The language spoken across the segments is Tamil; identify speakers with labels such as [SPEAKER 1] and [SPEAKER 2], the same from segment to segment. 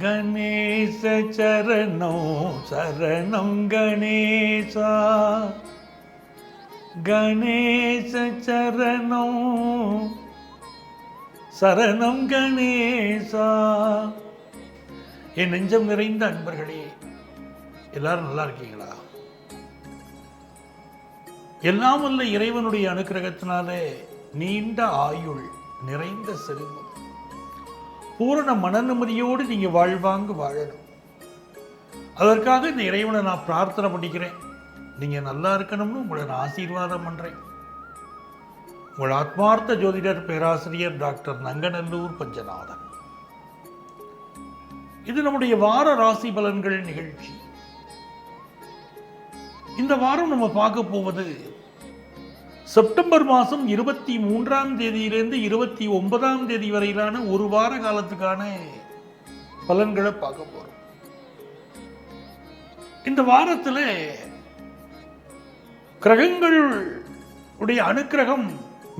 [SPEAKER 1] கணேச சரணம் சரணம் கணேசா, கணேச சரணம் சரணம் கணேசா. என் நெஞ்சம் நிறைந்த அன்பர்களே, எல்லாரும் நல்லா இருக்கீங்களா? எல்லாம் வல்ல இறைவனுடைய அனுக்கிரகத்தினாலே நீண்ட ஆயுள், நிறைந்த செல்வம், பூரண மன நிம்மதியோடு நீங்க வாழ்வாங்க வாழணும். அதற்காக இந்த இறைவனை நான் பிரார்த்தனை பண்ணிக்கிறேன். நீங்க நல்லா இருக்கணும்னு உங்களை நான் ஆசீர்வாதம் பண்றேன். உங்கள் ஆத்மார்த்த ஜோதிடர் பேராசிரியர் டாக்டர் நங்கநல்லூர் பஞ்சநாதன். இது நம்முடைய வார ராசி பலன்கள் நிகழ்ச்சி. இந்த வாரம் நம்ம பார்க்க போவது செப்டம்பர் மாதம் 23ஆம் தேதியிலிருந்து 29ஆம் தேதி வரையிலான ஒரு வார காலத்துக்கான பலன்களை பார்க்க போறோம். இந்த வாரத்தில் கிரகங்கள் உடைய அனுக்கிரகம்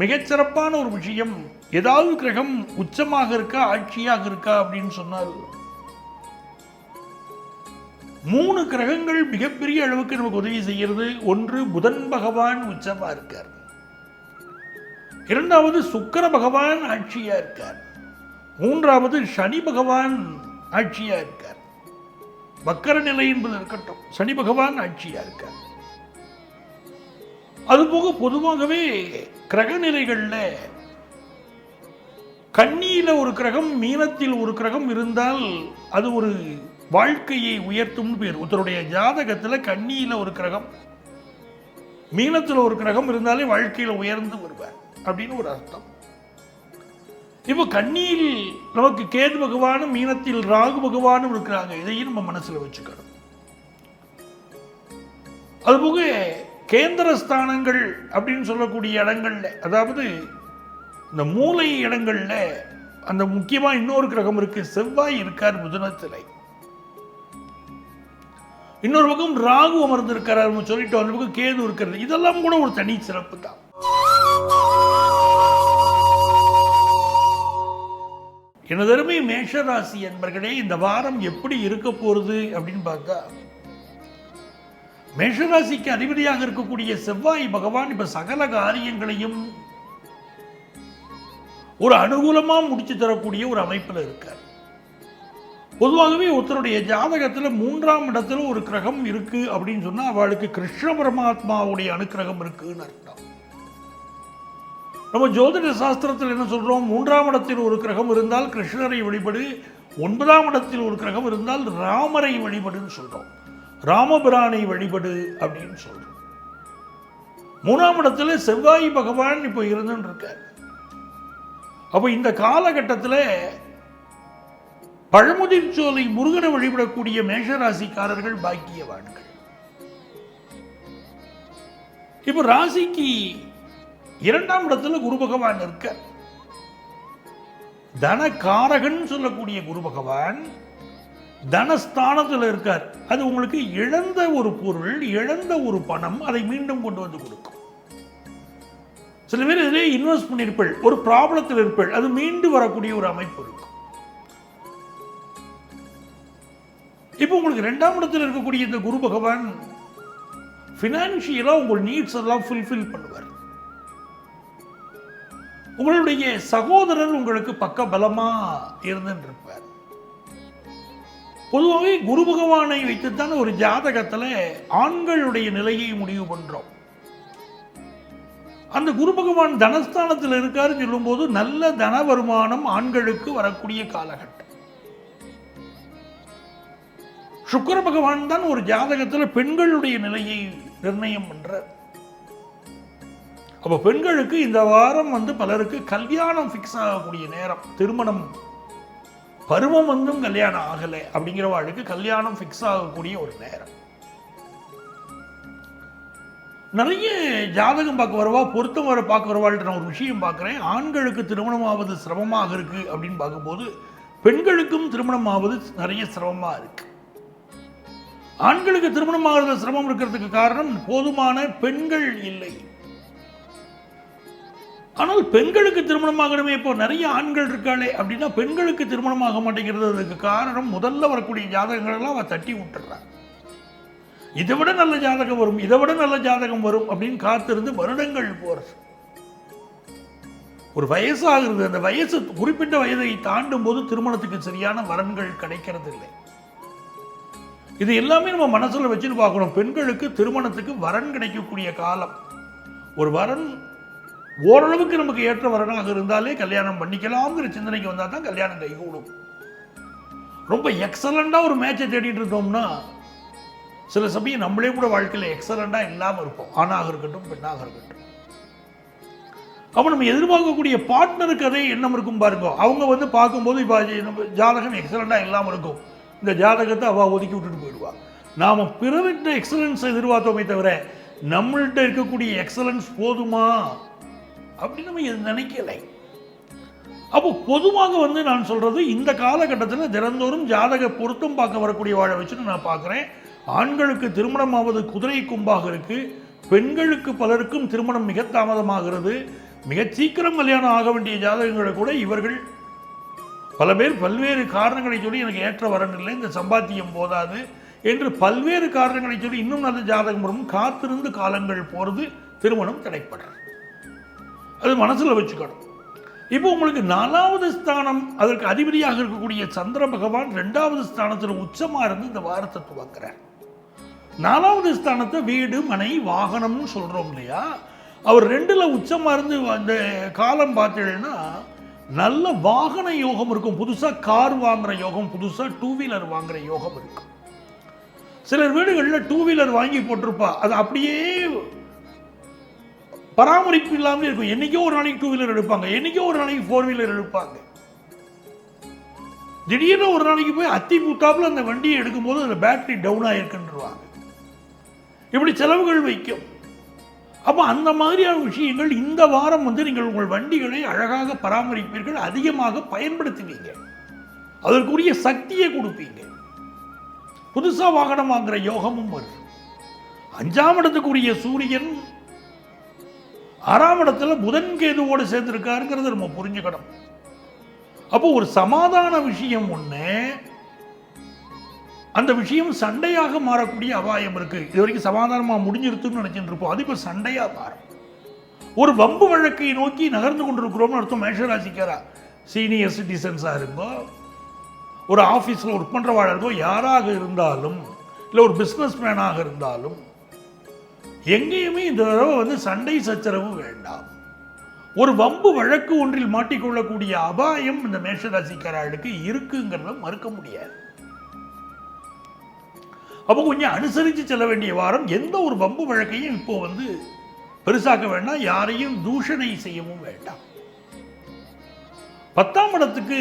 [SPEAKER 1] மிகச்சிறப்பான ஒரு விஷயம். ஏதாவது கிரகம் உச்சமாக இருக்கா, ஆட்சியாக இருக்கா அப்படின்னு சொன்னால் 3 கிரகங்கள் மிகப்பெரிய அளவுக்கு நமக்கு உதவி செய்கிறது. ஒன்று புதன் பகவான் உச்சமா இருக்கார், இரண்டாவது சுக்கிர பகவான் ஆட்சியா இருக்கார், மூன்றாவது சனி பகவான் ஆட்சியா இருக்கார். வக்கர நிலை என்பது இருக்கட்டும், சனி பகவான் ஆட்சியா இருக்கார். அதுபோக பொதுவாகவே கிரக நிலைகள்ல கன்னியில ஒரு கிரகம், மீனத்தில் ஒரு கிரகம் இருந்தால் அது ஒரு வாழ்க்கையை உயர்த்தும் பேர். ஒருத்தருடைய ஜாதகத்துல கன்னியில ஒரு கிரகம், மீனத்தில் ஒரு கிரகம் இருந்தாலே வாழ்க்கையில உயர்ந்து வருவார் அப்படின்னு ஒரு அர்த்தம். இப்போ கன்னியில் நமக்கு கேது பகவானும், மீனத்தில் ராகு பகவானும் இருக்கிறாங்க. இதையும் நம்ம மனசுல வச்சுக்கணும். அதுபோக கேந்திர ஸ்தானங்கள் அப்படின்னு சொல்லக்கூடிய இடங்கள்ல, அதாவது இந்த மூளை இடங்கள்ல அந்த முக்கியமா இன்னொரு கிரகம் இருக்கு. செவ்வாய் இருக்கார் புதனத்திலே, இன்னொரு பக்கம் ராகு அமர்ந்திருக்கிறார் சொல்லிட்டு, அந்த பக்கம் கேது இருக்கிறது. இதெல்லாம் கூட ஒரு தனி சிறப்பு தான். எனதருமை மேஷராசி என்பர்களே, இந்த வாரம் எப்படி இருக்க போறது அப்படின்னு பார்த்தா, மேஷராசிக்கு அதிபதியாக இருக்கக்கூடிய செவ்வாய் பகவான் இப்ப சகல காரியங்களையும் ஒரு அனுகூலமா முடிச்சு தரக்கூடிய ஒரு அமைப்பில் இருக்கார். பொதுவாகவே ஒருத்தருடைய ஜாதகத்துல 3ஆம் இடத்துல ஒரு கிரகம் இருக்கு அப்படின்னு சொன்னா அவளுக்கு கிருஷ்ண பரமாத்மாவுடைய அனுக்கிரகம் இருக்குன்னு அர்த்தம். நம்ம ஜோதிட சாஸ்திரத்தில் என்ன சொல்றோம்? 3ஆம் இடத்தில் ஒரு கிரகம் இருந்தால் கிருஷ்ணரை வழிபடு, 9ஆம் இடத்தில் ஒரு கிரகம் இருந்தால் ராமரை வழிபடுன்னு சொல்றோம், ராமபிரானை வழிபடு அப்படின்னு சொல்றோம். 3ஆம் இடத்துல செவ்வாய் பகவான் இப்போ இருந்துன்னு இருக்கார். அப்போ இந்த காலகட்டத்தில் பழமுதிர் சோலை முருகனை வழிபடக்கூடிய மேஷராசிக்காரர்கள் பாக்கியவான்கள். இப்போ ராசிக்கு 2ஆம் இடத்துல குரு பகவான் இருக்க, தனகாரகன் சொல்லக்கூடிய குரு பகவான் தனஸ்தானத்தில் இருக்கார். அது உங்களுக்கு இழந்த ஒரு பொருள், இழந்த ஒரு பணம், அதை மீண்டும் கொண்டு வந்து கொடுக்கும். சில பேர் இதிலே இன்வெஸ்ட் பண்ணியிருப்பள், ஒரு ப்ராப்ளத்தில் இருப்பள், அது மீண்டு வரக்கூடிய ஒரு அமைப்பு இருக்கும். இப்போ உங்களுக்கு 2ஆம் இடத்தில் இருக்கக்கூடிய இந்த குரு பகவான் பினான்சியலா உங்கள் நீட்ஸ் எல்லாம் ஃபுல்ஃபில் பண்ணுவார். உங்களுடைய சகோதரர் உங்களுக்கு பக்க பலமா இருந்துட்டு இருப்பார். பொதுவாகவே குரு பகவானை வைத்துத்தான் ஒரு ஜாதகத்துல ஆண்களுடைய நிலையை முடிவு பண்றோம். அந்த குரு பகவான் தனஸ்தானத்தில் இருக்காருன்னு சொல்லும் போது நல்ல தன வருமானம் ஆண்களுக்கு வரக்கூடிய காலகட்டம். சுக்கிர பகவான் தான் ஒரு ஜாதகத்தில் பெண்களுடைய நிலையை நிர்ணயம் பண்றார். அப்ப பெண்களுக்கு இந்த வாரம் பலருக்கு கல்யாணம் பிக்ஸ் ஆகக்கூடிய நேரம். திருமணம் பருவம் கல்யாணம் ஆகலை அப்படிங்கிறவாளுக்கு கல்யாணம் பிக்ஸ் ஆகக்கூடிய ஒரு நேரம். நிறைய ஜாதகம் பார்க்க வரவா, பொருத்தம் வர பார்க்க வரவாள்கிட்ட நான் ஒரு விஷயம் பார்க்குறேன். ஆண்களுக்கு திருமணம் ஆவது சிரமமாக இருக்கு அப்படின்னு பார்க்கும்போது பெண்களுக்கும் திருமணம் ஆவது நிறைய சிரமமா இருக்கு. ஆண்களுக்கு திருமணம் ஆகிறது சிரமம் இருக்கிறதுக்கு காரணம் போதுமான பெண்கள் இல்லை. ஆனால் பெண்களுக்கு திருமணமாகணுமே, இப்போ நிறைய ஆண்கள் இருக்காளே அப்படின்னா பெண்களுக்கு திருமணமாக மாட்டேங்கிறது. அதுக்கு காரணம் முதல்ல வரக்கூடிய ஜாதகங்களெல்லாம் அவள் தட்டி விட்டுறான். இதை விட நல்ல ஜாதகம் வரும், இதை விட நல்ல ஜாதகம் வரும் அப்படின்னு காத்திருந்து வருடங்கள் போறது. ஒரு வயசாகிறது, அந்த வயசு குறிப்பிட்ட வயதை தாண்டும் போது திருமணத்துக்கு சரியான வரன்கள் கிடைக்கிறது இல்லை. இது எல்லாமே நம்ம மனசுல வச்சுட்டு பார்க்கணும். பெண்களுக்கு திருமணத்துக்கு வரன் கிடைக்கக்கூடிய காலம், ஒரு வரன் ஓரளவுக்கு நமக்கு ஏற்ற வரனாக இருந்தாலே கல்யாணம் பண்ணிக்கலாம்ங்கிற சிந்தனைக்கு வந்தால் தான் கல்யாணம் கைகூடும். ரொம்ப எக்ஸலண்டா ஒரு மேட்சை தேடிட்டு இருந்தோம்னா சில சமயம் நம்மளே கூட வாழ்க்கையில் எக்ஸலண்டா இல்லாமல் இருப்போம். ஆணாக இருக்கட்டும் பெண்ணாக இருக்கட்டும். அப்போ நம்ம எதிர்பார்க்கக்கூடிய பார்ட்னருக்கு அதே எண்ணம் இருக்கும் பாருங்க. அவங்க பார்க்கும்போது இப்போ ஜாதகம் எக்ஸலண்டா இல்லாமல் இருக்கும், இந்த ஜாதகத்தை அவள் ஒதுக்கி விட்டுட்டு போயிடுவா. நாம் பிறர்கிட்ட எக்ஸலன்ஸ் எதிர்பார்த்தோமே தவிர நம்மள்கிட்ட இருக்கக்கூடிய எக்ஸலன்ஸ் போதுமா அப்படின்னு நம்ம இது நினைக்கலை. அப்போ பொதுவாக நான் சொல்றது, இந்த காலகட்டத்தில் தினந்தோறும் ஜாதக பொருத்தம் பார்க்க வரக்கூடிய வாழை வச்சுட்டு நான் பார்க்குறேன். ஆண்களுக்கு திருமணம் ஆவது குதிரை கும்பாக இருக்கு, பெண்களுக்கு பலருக்கும் திருமணம் மிக தாமதமாகிறது. மிக சீக்கிரம் கல்யாணம் ஆக வேண்டிய ஜாதகங்களை கூட இவர்கள் பல பேர் பல்வேறு காரணங்களை சொல்லி எனக்கு ஏற்ற வரன் இல்லை, இந்த சம்பாத்தியம் போதாது என்று பல்வேறு காரணங்களை சொல்லி இன்னும் நல்ல ஜாதகம் வரும் காத்திருந்து காலங்கள் போகிறது, திருமணம் தடைப்படுறது. அது மனசில் வச்சுக்கணும். இப்போ உங்களுக்கு 4வது ஸ்தானம், அதற்கு அதிபதியாக இருக்கக்கூடிய சந்திர பகவான் 2வது ஸ்தானத்தில் உச்சமாக இருந்து இந்த வாரத்தை துவக்கிறார். 4வது ஸ்தானத்தை வீடு மனை வாகனம்னு சொல்கிறோம் இல்லையா, அவர் 2ல் உச்சமாக இருந்து அந்த காலம் பார்த்தீங்கன்னா நல்ல வாகன யோகம் இருக்கும். புதுசாக கார் வாங்குற யோகம், புதுசாக 2 வீலர் வாங்குற யோகம் இருக்கும். சிலர் வீடுகளில் 2 வீலர் வாங்கி போட்டிருப்பா, அது அப்படியே பராமரிப்பு இல்லாமல் இருக்கும். என்னைக்கோ ஒரு நாளைக்கு 2 வீலர் எடுப்பாங்க, என்னைக்கோ ஒரு நாளைக்கு 4 வீலர் எடுப்பாங்க. திடீர்னு ஒரு நாளைக்கு போய் அத்தி பூத்தாப்புல அந்த வண்டியை எடுக்கும்போது அந்த பேட்டரி டவுன் ஆயிருக்குன்றாங்க. இப்படி செலவுகள் வைக்கும். அப்போ அந்த மாதிரியான விஷயங்கள் இந்த வாரம் நீங்கள் உங்கள் வண்டிகளை அழகாக பராமரிப்பீர்கள், அதிகமாக பயன்படுத்துவீங்க, அதற்குரிய சக்தியை கொடுப்பீங்க. புதுசா வாகனம் வாங்குற யோகமும் வரும். 5ஆம் இடத்துக்குரிய சூரியன் 6ஆம் இடத்துல புதன் கேதுவோடு சேர்ந்திருக்காருங்கிறத நம்ம புரிஞ்சுக்கணும். அப்போ ஒரு சமாதான விஷயம் ஒண்ணு, அந்த விஷயம் சண்டையாக மாறக்கூடிய அபாயம் இருக்கு. இது வரைக்கும் சமாதானமா முடிஞ்சிருத்துன்னு நினைச்சிட்டு இருப்போம், அது இப்ப சண்டையா மாறும். ஒரு வம்பு வழக்கை நோக்கி நகர்ந்து கொண்டிருக்கிறோம்னு அர்த்தம். மேஷராசிக்காரா, சீனியர் சிட்டிசன்ஸா இருந்தோ, ஒரு ஆபீஸ்ல ஒர்க் பண்றவாழ இருந்தோ, யாராக இருந்தாலும் இல்லை ஒரு பிசினஸ் மேனாக இருந்தாலும் எங்கேயுமே இந்த தடவை சண்டை சச்சரவு வேண்டாம். ஒரு வம்பு வழக்கு ஒன்றில் மாட்டிக்கொள்ளக்கூடிய அபாயம் இந்த மேஷராசிக்காரர்களுக்கு இருக்குங்கிறத மறுக்க முடியாது. அப்போ கொஞ்சம் அனுசரித்து செல்ல வேண்டிய வாரம். எந்த ஒரு வம்பு வழக்கையும் இப்போ பெருசாக்க வேண்டாம், யாரையும் தூஷணை செய்யவும் வேண்டாம். 10ஆம் இடத்துக்கு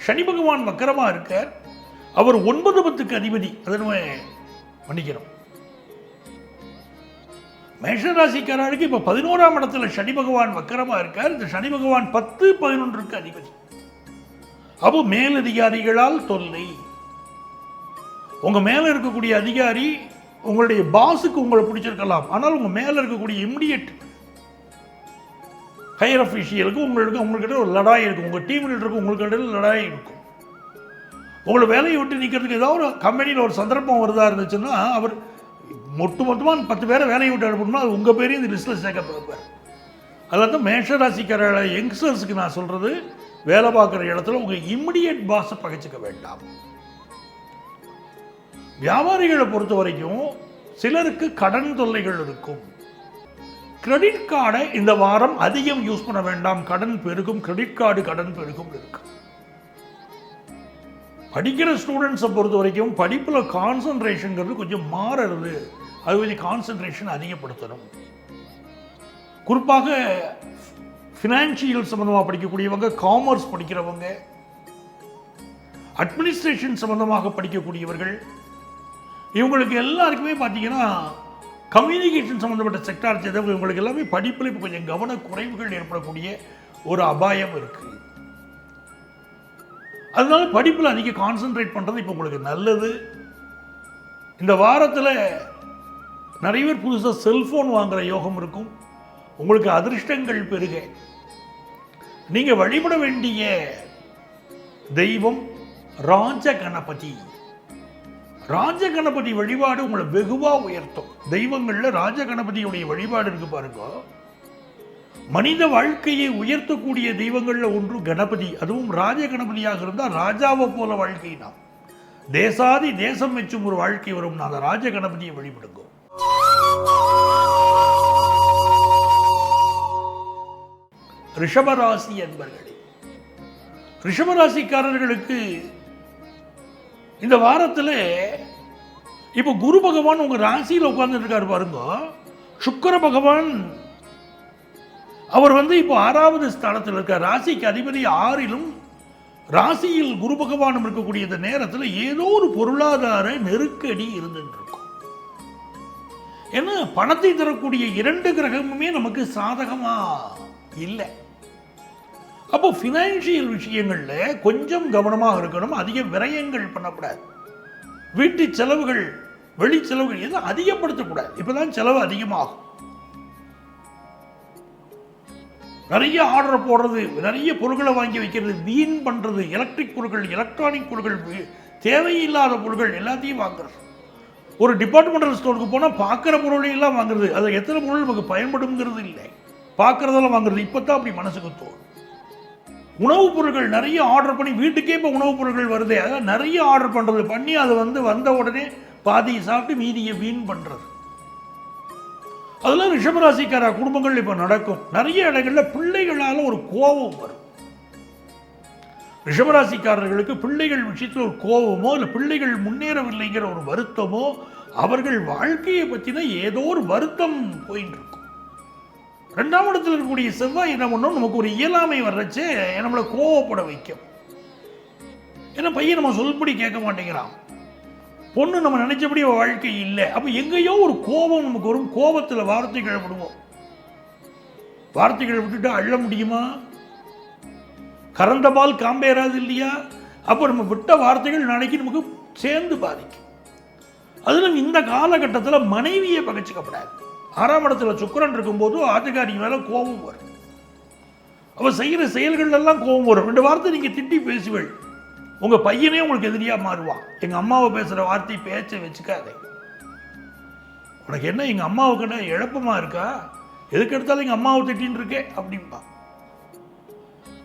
[SPEAKER 1] சனி பகவான் வக்கரமா இருக்கார். அவர் 9, 10க்கு அதிபதி. அதை நம்ம மன்னிக்கிறோம். மேஷராசிக்காரர்களுக்கு இப்ப 11ஆம் இடத்துல சனி பகவான் வக்கரமா இருக்கார். இந்த சனி பகவான் 10, 11க்கு அதிபதி. அப்போ மேலதிகாரிகளால் தொல்லை. உங்க மேல இருக்கக்கூடிய அதிகாரி உங்களுடைய பாஸுக்கு உங்களை பிடிச்சிருக்கலாம், ஆனால் உங்க மேல இருக்கக்கூடிய இமிடியேட் ஹையர் அஃபீஷியலுக்கு உங்கள்கிட்ட ஒரு லடாய் இருக்கும். உங்க டீம் லீடருக்கு உங்களுக்கு லடாய் இருக்கும். உங்களை வேலையை விட்டு நிற்கிறதுக்கு ஏதாவது ஒரு கம்பெனியில் ஒரு சந்தர்ப்பம் வருதா இருந்துச்சுன்னா அவர் மொத்தமாக 10 பேரை வேலையை விட்டு அனுப்பணும்னா அது உங்கள் பேரையும் இந்த லிஸ்ட்டில் சேர்க்க பார்ப்பார். அதாவது மேஷராசிக்கார யங்ஸ்டர்ஸுக்கு நான் சொல்கிறது, வேலை பார்க்குற இடத்துல உங்கள் இமிடியேட் பாஸை பகைச்சிக்க வேண்டாம். வியாபாரிகளை பொறுத்த வரைக்கும் சிலருக்கு கடன் தொல்லைகள் இருக்கும். கிரெடிட் கார்டை இந்த வாரம் அதிகம் யூஸ் பண்ண வேண்டாம், கடன் பெருகும். கிரெடிட் கார்டு கடன் பெருகும் இருக்கு. படிக்கிற ஸ்டூடெண்ட்ஸை பொறுத்த வரைக்கும் படிப்பில் கான்சன்ட்ரேஷன்ங்கிறது கொஞ்சம் மாறுறது, அது கொஞ்சம் கான்சன்ட்ரேஷன் அதிகப்படுத்தணும். குறிப்பாக ஃபினான்ஷியல் சம்பந்தமாக படிக்கக்கூடியவங்க, காமர்ஸ் படிக்கிறவங்க, அட்மினிஸ்ட்ரேஷன் சம்பந்தமாக படிக்கக்கூடியவர்கள், இவங்களுக்கு எல்லாருக்குமே பார்த்தீங்கன்னா கம்யூனிகேஷன் சம்பந்தப்பட்ட செக்டார் சேர்ந்தவங்க, இவங்களுக்கு எல்லாமே படிப்பில் இப்போ கொஞ்சம் கவன குறைவுகள் ஏற்படக்கூடிய ஒரு அபாயம் இருக்கு. அதனால படிப்பில் அதிக கான்சென்ட்ரேட் பண்ணுறது இப்போ உங்களுக்கு நல்லது. இந்த வாரத்தில் நிறைய பேர் புதுசாக செல்ஃபோன் வாங்குகிற யோகம் இருக்கும். உங்களுக்கு அதிர்ஷ்டங்கள் பெருக. நீங்க வழிபட வேண்டிய தெய்வம் ராஜ கணபதி. ராஜ கணபதி வழிபாடு உங்களை வெகுவா உயர்த்தும். தெய்வங்கள்ல ராஜ கணபதியுடைய வழிபாடு இருக்கு பாருங்க. மனித வாழ்க்கையை உயர்த்தக்கூடிய தெய்வங்கள்ல ஒன்று கணபதி. அதுவும் ராஜ கணபதியாக இருந்தால் ராஜாவை போல வாழ்க்கை நாம் தேசாதி தேசம் மெச்சும் ஒரு வாழ்க்கை வரும். அந்த ராஜ கணபதியை வழிபடுங்க. ரிஷபராசி என்பர்களே, ரிஷபராசிக்காரர்களுக்கு இந்த வாரத்தில் இப்போ குரு பகவான் உங்க ராசியில் உட்கார்ந்து இருக்காரு பாருங்க. சுக்கிர பகவான் அவர் இப்போ 6வது ஸ்தானத்தில் இருக்கார். ராசிக்கு அதிபதி 6லும் ராசியில் குரு பகவானும் இருக்கக்கூடிய இந்த நேரத்தில் ஏதோ ஒரு பொருளாதார நெருக்கடி இருந்துட்டு இருக்கும். ஏன்னா பணத்தை தரக்கூடிய 2 கிரகமுமே நமக்கு சாதகமா இல்லை. அப்போ பினான்சியல் விஷயங்கள்ல கொஞ்சம் கவனமாக இருக்கணும். அதிக விரயங்கள் பண்ணக்கூடாது. வீட்டு செலவுகள், வெளி செலவுகள் எதுவும் அதிகப்படுத்தக்கூடாது. இப்பதான் செலவு அதிகமாகும். நிறைய ஆர்டர் போடுறது, நிறைய பொருட்களை வாங்கி வைக்கிறது, வீண் பண்றது, எலக்ட்ரிக் பொருட்கள், எலக்ட்ரானிக் பொருட்கள், தேவையில்லாத பொருட்கள் எல்லாத்தையும் வாங்குறது. ஒரு டிபார்ட்மெண்டல் ஸ்டோருக்கு போனால் பார்க்குற பொருளையெல்லாம் வாங்குறது. அது எத்தனை பொருள் நமக்கு பயன்படுங்கிறது இல்லை, பார்க்குறதெல்லாம் வாங்குறது. இப்போ தான் அப்படி மனசுக்கு தோணும். உணவுப் பொருட்கள் நிறைய ஆர்டர் பண்ணி வீட்டுக்கே இப்போ உணவுப் பொருட்கள் வருது. அதான் நிறைய ஆர்டர் பண்ணுறது, பண்ணி அதை வந்த உடனே பாதியை சாப்பிட்டு மீதியை வீண் பண்ணுறது. அதெல்லாம் ரிஷபராசிக்கார குடும்பங்கள் இப்போ நடக்கும். நிறைய இடங்களில் பிள்ளைகளால் ஒரு கோபம் வரும். ரிஷபராசிக்காரர்களுக்கு பிள்ளைகள் விஷயத்தில் ஒரு கோபமோ இல்லை பிள்ளைகள் முன்னேறவில்லைங்கிற ஒரு வருத்தமோ, அவர்கள் வாழ்க்கையை பற்றின ஏதோ ஒரு வருத்தம் போயிட்டு இருக்கும். 2ஆம் இடத்தில் இருக்கக்கூடிய செவ்வாய் என்ன பண்ணும், நமக்கு ஒரு இயலாமை வர்றச்சு நம்மளை கோவப்பட வைக்கும். ஏன்னா பையன் நம்ம சொல்படி கேட்க மாட்டேங்கிறான், பொண்ணு நம்ம நினைச்சபடி வாழ்க்கை இல்லை. அப்போ எங்கேயோ ஒரு கோபம் நமக்கு வரும். கோபத்தில் வார்த்தைகள் விடுவோம். வார்த்தைகள் விட்டுட்டு அள்ள முடியுமா? கறந்த பால் காம்பேறாது இல்லையா? அப்போ நம்ம விட்ட வார்த்தைகள் நாளைக்கு நமக்கு சேர்ந்து பாதிக்கும். அதிலும் இந்த காலகட்டத்தில் மனைவியை பகைச்சிக்கப்படாது. 6ஆம் இடத்துல சுக்கிரன் இருக்கும்போது ஆட்டுக்காரி மேலே கோபம் வரும். அவள் செய்கிற செயல்கள் எல்லாம் கோபம் வரும். 2 வார்த்தை நீங்கள் திட்டி பேசுவீள், உங்கள் பையனே உங்களுக்கு எதிரியாக மாறுவான். எங்கள் அம்மாவை பேசுகிற வார்த்தை பேச்சை வச்சுக்காதே. உனக்கு என்ன எங்கள் அம்மாவுக்கு என்ன இழப்பமாக இருக்கா? எதுக்கு எடுத்தாலும் எங்கள் அம்மாவை திட்டின்னு இருக்கே அப்படின்பா.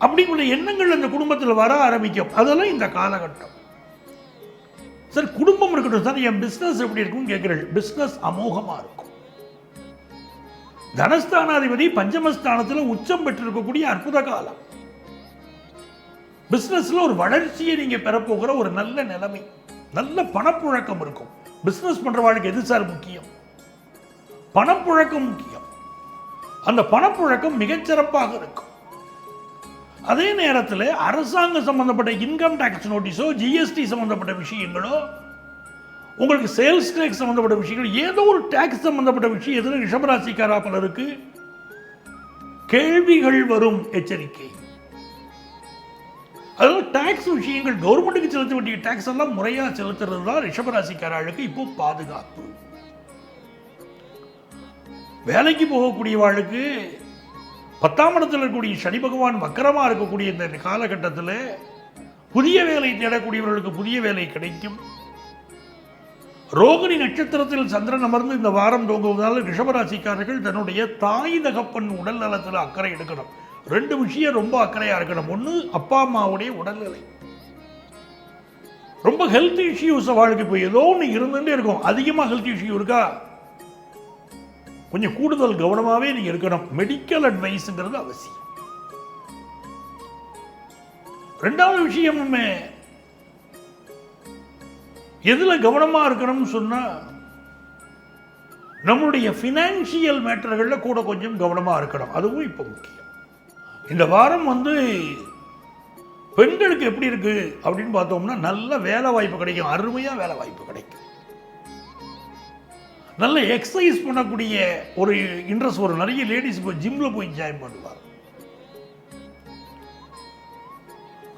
[SPEAKER 1] அப்படிங்குள்ள எண்ணங்கள் அந்த குடும்பத்தில் வர ஆரம்பிக்கும். அதெல்லாம் இந்த காலகட்டம். சார் குடும்பம் இருக்கட்டும் சார், என் பிஸ்னஸ் எப்படி இருக்குன்னு கேட்குறேன். பிஸ்னஸ் அமோகமாக இருக்கும். தனஸ்தானாதிபதி பஞ்சமஸ்தானத்தில் உச்சம் பெற்றிருக்கக்கூடிய அற்புத காலம். பிசினஸ்ல ஒரு வளர்ச்சியை நீங்க பெறப்போகிற ஒரு நல்ல நிலைமை, நல்ல பணப்புழக்கம் இருக்கும். பிசினஸ் பண்றவங்களுக்கு எது சார் முக்கியம்? பணப்புழக்கம் முக்கியம். அந்த பணப்புழக்கம் மிகச்சிறப்பாக இருக்கும். அதே நேரத்தில் அரசாங்க சம்பந்தப்பட்ட இன்கம் டாக்ஸ் நோட்டீஸோ, ஜிஎஸ்டி சம்பந்தப்பட்ட விஷயங்களோ, உங்களுக்கு சேல்ஸ் டேக்ஸ் சம்பந்தப்பட்ட விஷயங்கள், ஏதோ ஒரு டாக்ஸ் சம்பந்தப்பட்ட விஷயத்தில் ரிஷபராசிக்காரா பலருக்கு கேள்விகள் வரும். எச்சரிக்கை. அதாவது டாக்ஸ் விஷயங்கள், கவர்மெண்ட்டுக்கு செலுத்த வேண்டிய டாக்ஸ் எல்லாம் முறையாக செலுத்துறது தான் ரிஷபராசிக்காரர்களுக்கு இப்போ பாதுகாப்பு. வேலைக்கு போகக்கூடியவாளுக்கு 10ஆம் இடத்தில் இருக்கக்கூடிய சனி பகவான் வக்கரமாக இருக்கக்கூடிய இந்த காலகட்டத்தில் புதிய வேலை தேடக்கூடியவர்களுக்கு புதிய வேலை கிடைக்கும். ரோகிணி நட்சத்திரத்தில் சந்திரன் அமர்ந்து இந்த வாரம் தோங்குவதால் ரிஷபராசிக்காரர்கள் தன்னுடைய தாய் தகப்பன் உடல் நலத்தில் அக்கறை எடுக்கணும். 2 விஷயம் ரொம்ப அக்கறையா இருக்கணும். ஒன்று, அப்பா அம்மாவுடைய உடல்நிலை. ரொம்ப ஹெல்த் இஷ்யூஸ் அவளுக்கு இப்போ ஏதோ ஒன்று இருந்துட்டே இருக்கும். அதிகமாக ஹெல்த் இஷ்யூ இருக்கா, கொஞ்சம் கூடுதல் கவனமாகவே நீங்க இருக்கணும். மெடிக்கல் அட்வைஸ்ங்கிறது அவசியம். 2வது விஷயம், நம்ம எதுல கவனமா இருக்கணும்னு சொன்னா, நம்மளுடைய பினான்சியல் மேட்டர்கள்ல கூட கொஞ்சம் கவனமா இருக்கணும். அதுவும் இப்போ முக்கியம். இந்த வாரம் பெண்களுக்கு எப்படி இருக்கு அப்படின்னு பார்த்தோம்னா, நல்ல வேலை வாய்ப்பு கிடைக்கும். அருமையா வேலை வாய்ப்பு கிடைக்கும். நல்ல எக்ஸசைஸ் பண்ணக்கூடிய ஒரு இன்ட்ரெஸ்ட் வரும். நிறைய லேடிஸ் இப்போ ஜிம்ல போய் ஜாயின் பண்ணுவார்.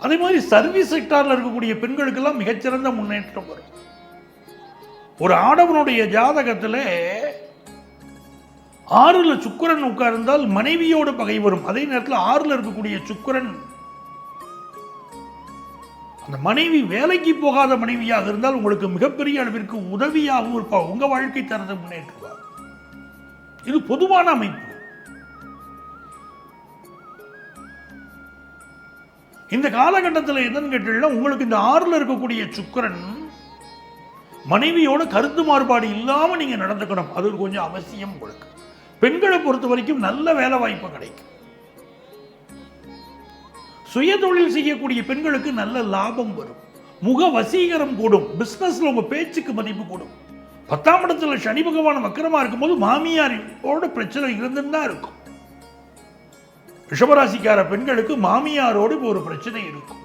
[SPEAKER 1] அதே மாதிரி சர்வீஸ் செக்டார்ல இருக்கக்கூடிய பெண்களுக்கெல்லாம் மிகச்சிறந்த முன்னேற்றம் வரும். ஒரு ஆடவனுடைய ஜாதகத்தில் 6ல் சுக்கிரன் உட்கார்ந்தால் மனைவியோட பகை வரும். அதே நேரத்தில் 6ல் இருக்கக்கூடிய சுக்கிரன் அந்த மனைவி வேலைக்கு போகாத மனைவியாக இருந்தால் உங்களுக்கு மிகப்பெரிய அளவிற்கு உதவியாகவும் இருப்பார். உங்க வாழ்க்கை தரத்தை முன்னேற்றுவார். இது பொதுவான அமைப்பு. இந்த காலகட்டத்தில் என்னன்னு கேட்டீங்கன்னா, உங்களுக்கு இந்த 6ல் இருக்கக்கூடிய சுக்கிரன் மனைவியோட கருத்து மாறுபாடு இல்லாம நீங்க நடந்துக்கணும். அது கொஞ்சம் அவசியம். உங்களுக்கு பெண்களை பொறுத்த வரைக்கும் நல்ல வேலை வாய்ப்பு கிடைக்கும். சுய தொழில் செய்யக்கூடிய பெண்களுக்கு நல்ல லாபம் வரும். முக வசீகரம் கூடும். பிசினஸ்ல உங்க பேச்சுக்கு மதிப்பு கூடும். 10ஆம் இடத்துல சனி பகவான் வக்கரமா இருக்கும்போது மாமியாரோட பிரச்சனை இருந்துன்னு தான் இருக்கும். ரிஷபராசிக்கார பெண்களுக்கு மாமியாரோடு ஒரு பிரச்சனை இருக்கும்.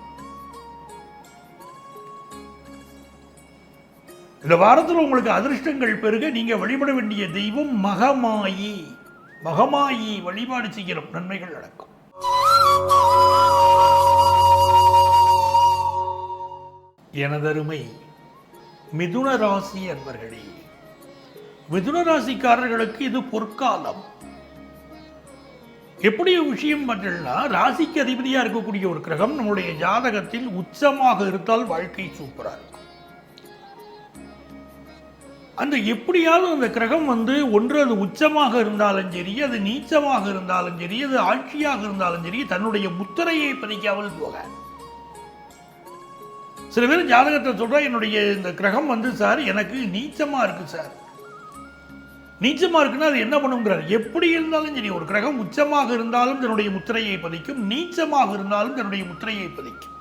[SPEAKER 1] இந்த வாரத்தில் உங்களுக்கு அதிர்ஷ்டங்கள் பெருக நீங்க வழிபட வேண்டிய தெய்வம் மகமாயி. மகமாயி வழிபாடு செய்யணும், நன்மைகள் நடக்கும். எனதருமை மிதுன ராசி அன்பர்களே, மிதுன ராசிக்காரர்களுக்கு இது பொற்காலம். எப்படி விஷயம் பார்த்தீங்கன்னா, ராசிக்கு அதிபதியா இருக்கக்கூடிய ஒரு கிரகம் நம்முடைய ஜாதகத்தில் உச்சமாக இருந்தால் வாழ்க்கை சூப்பரா இருக்கும். அந்த எப்படியாவது அந்த கிரகம் ஒன்று அது உச்சமாக இருந்தாலும் சரி, அது நீச்சமாக இருந்தாலும் சரி, அது ஆட்சியாக இருந்தாலும் சரி, தன்னுடைய முத்திரையை பதிக்காமல் போக. சில பேர் ஜாதகத்தை சொல்றா, என்னுடைய இந்த கிரகம் சார் எனக்கு நீச்சமா இருக்கு சார். நீச்சமா இருக்குன்னா அது என்ன பண்ணுங்கிறார். எப்படி இருந்தாலும் சரி, ஒரு கிரகம் உச்சமாக இருந்தாலும் தன்னுடைய முத்திரையை பதிக்கும், நீச்சமாக இருந்தாலும் தன்னுடைய முத்திரையை பதிக்கும்.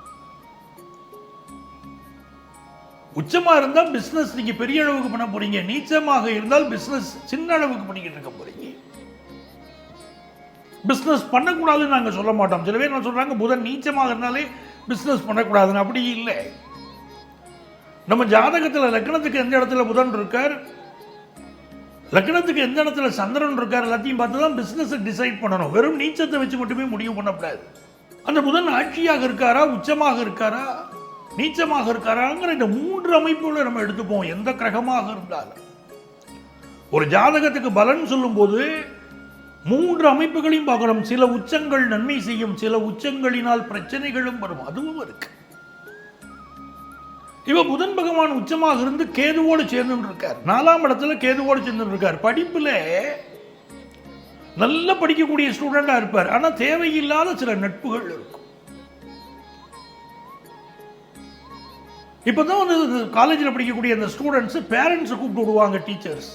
[SPEAKER 1] உச்சமா இருந்தால் பிசினஸ் நீங்க பெரிய அளவுக்கு பண்ண போறீங்க, நீச்சமாக இருந்தால் பிசினஸ் சின்ன அளவுக்கு பண்ணிக்கிட்டு இருக்க போறீங்க. பிசினஸ் பண்ணக்கூடாதுன்னு நாங்க சொல்ல மாட்டோம். சில பேர் என்ன சொல்றாங்க, புதன் நீச்சமாக இருந்தாலே பிசினஸ் பண்ணக்கூடாதுன்னு. அப்படி இல்லை. நம்ம ஜாதகத்தில் லக்னத்துக்கு எந்த இடத்துல புதன் இருக்கார், லக்னத்துக்கு எந்த இடத்துல சந்திரன் இருக்கார், எல்லாத்தையும் பார்த்து தான் பிசினஸ் டிசைட் பண்ணணும். வெறும் நீச்சத்தை வச்சு மட்டுமே முடிவு பண்ணக்கூடாது. அந்த புதன் ஆட்சியாக இருக்காரா, உச்சமாக இருக்காரா, நீச்சமாக இருக்காராங்கிற இந்த 3 அமைப்புகளை நம்ம எடுத்துப்போம். எந்த கிரகமாக இருந்தாலும் ஒரு ஜாதகத்துக்கு பலன் சொல்லும் போது 3 அமைப்புகளையும் பார்க்கணும். சில உச்சங்கள் நன்மை செய்யும், சில உச்சங்களினால் பிரச்சனைகளும் வரும். அதுவும் இருக்கு. இவ புதன் பகவான் உச்சமாக இருந்து கேதுவோடு சேர்ந்து இருக்கார். 4ஆம் இடத்துல கேதுவோடு சேர்ந்து இருக்கார். படிப்புல நல்ல படிக்கக்கூடிய ஸ்டூடெண்டா இருப்பார். ஆனா தேவையில்லாத சில நட்புகள் இருக்கும். இப்பதான் காலேஜில் படிக்கக்கூடிய அந்த ஸ்டூடெண்ட்ஸ் பேரண்ட்ஸ் கூப்பிட்டு விடுவாங்க, டீச்சர்ஸ்.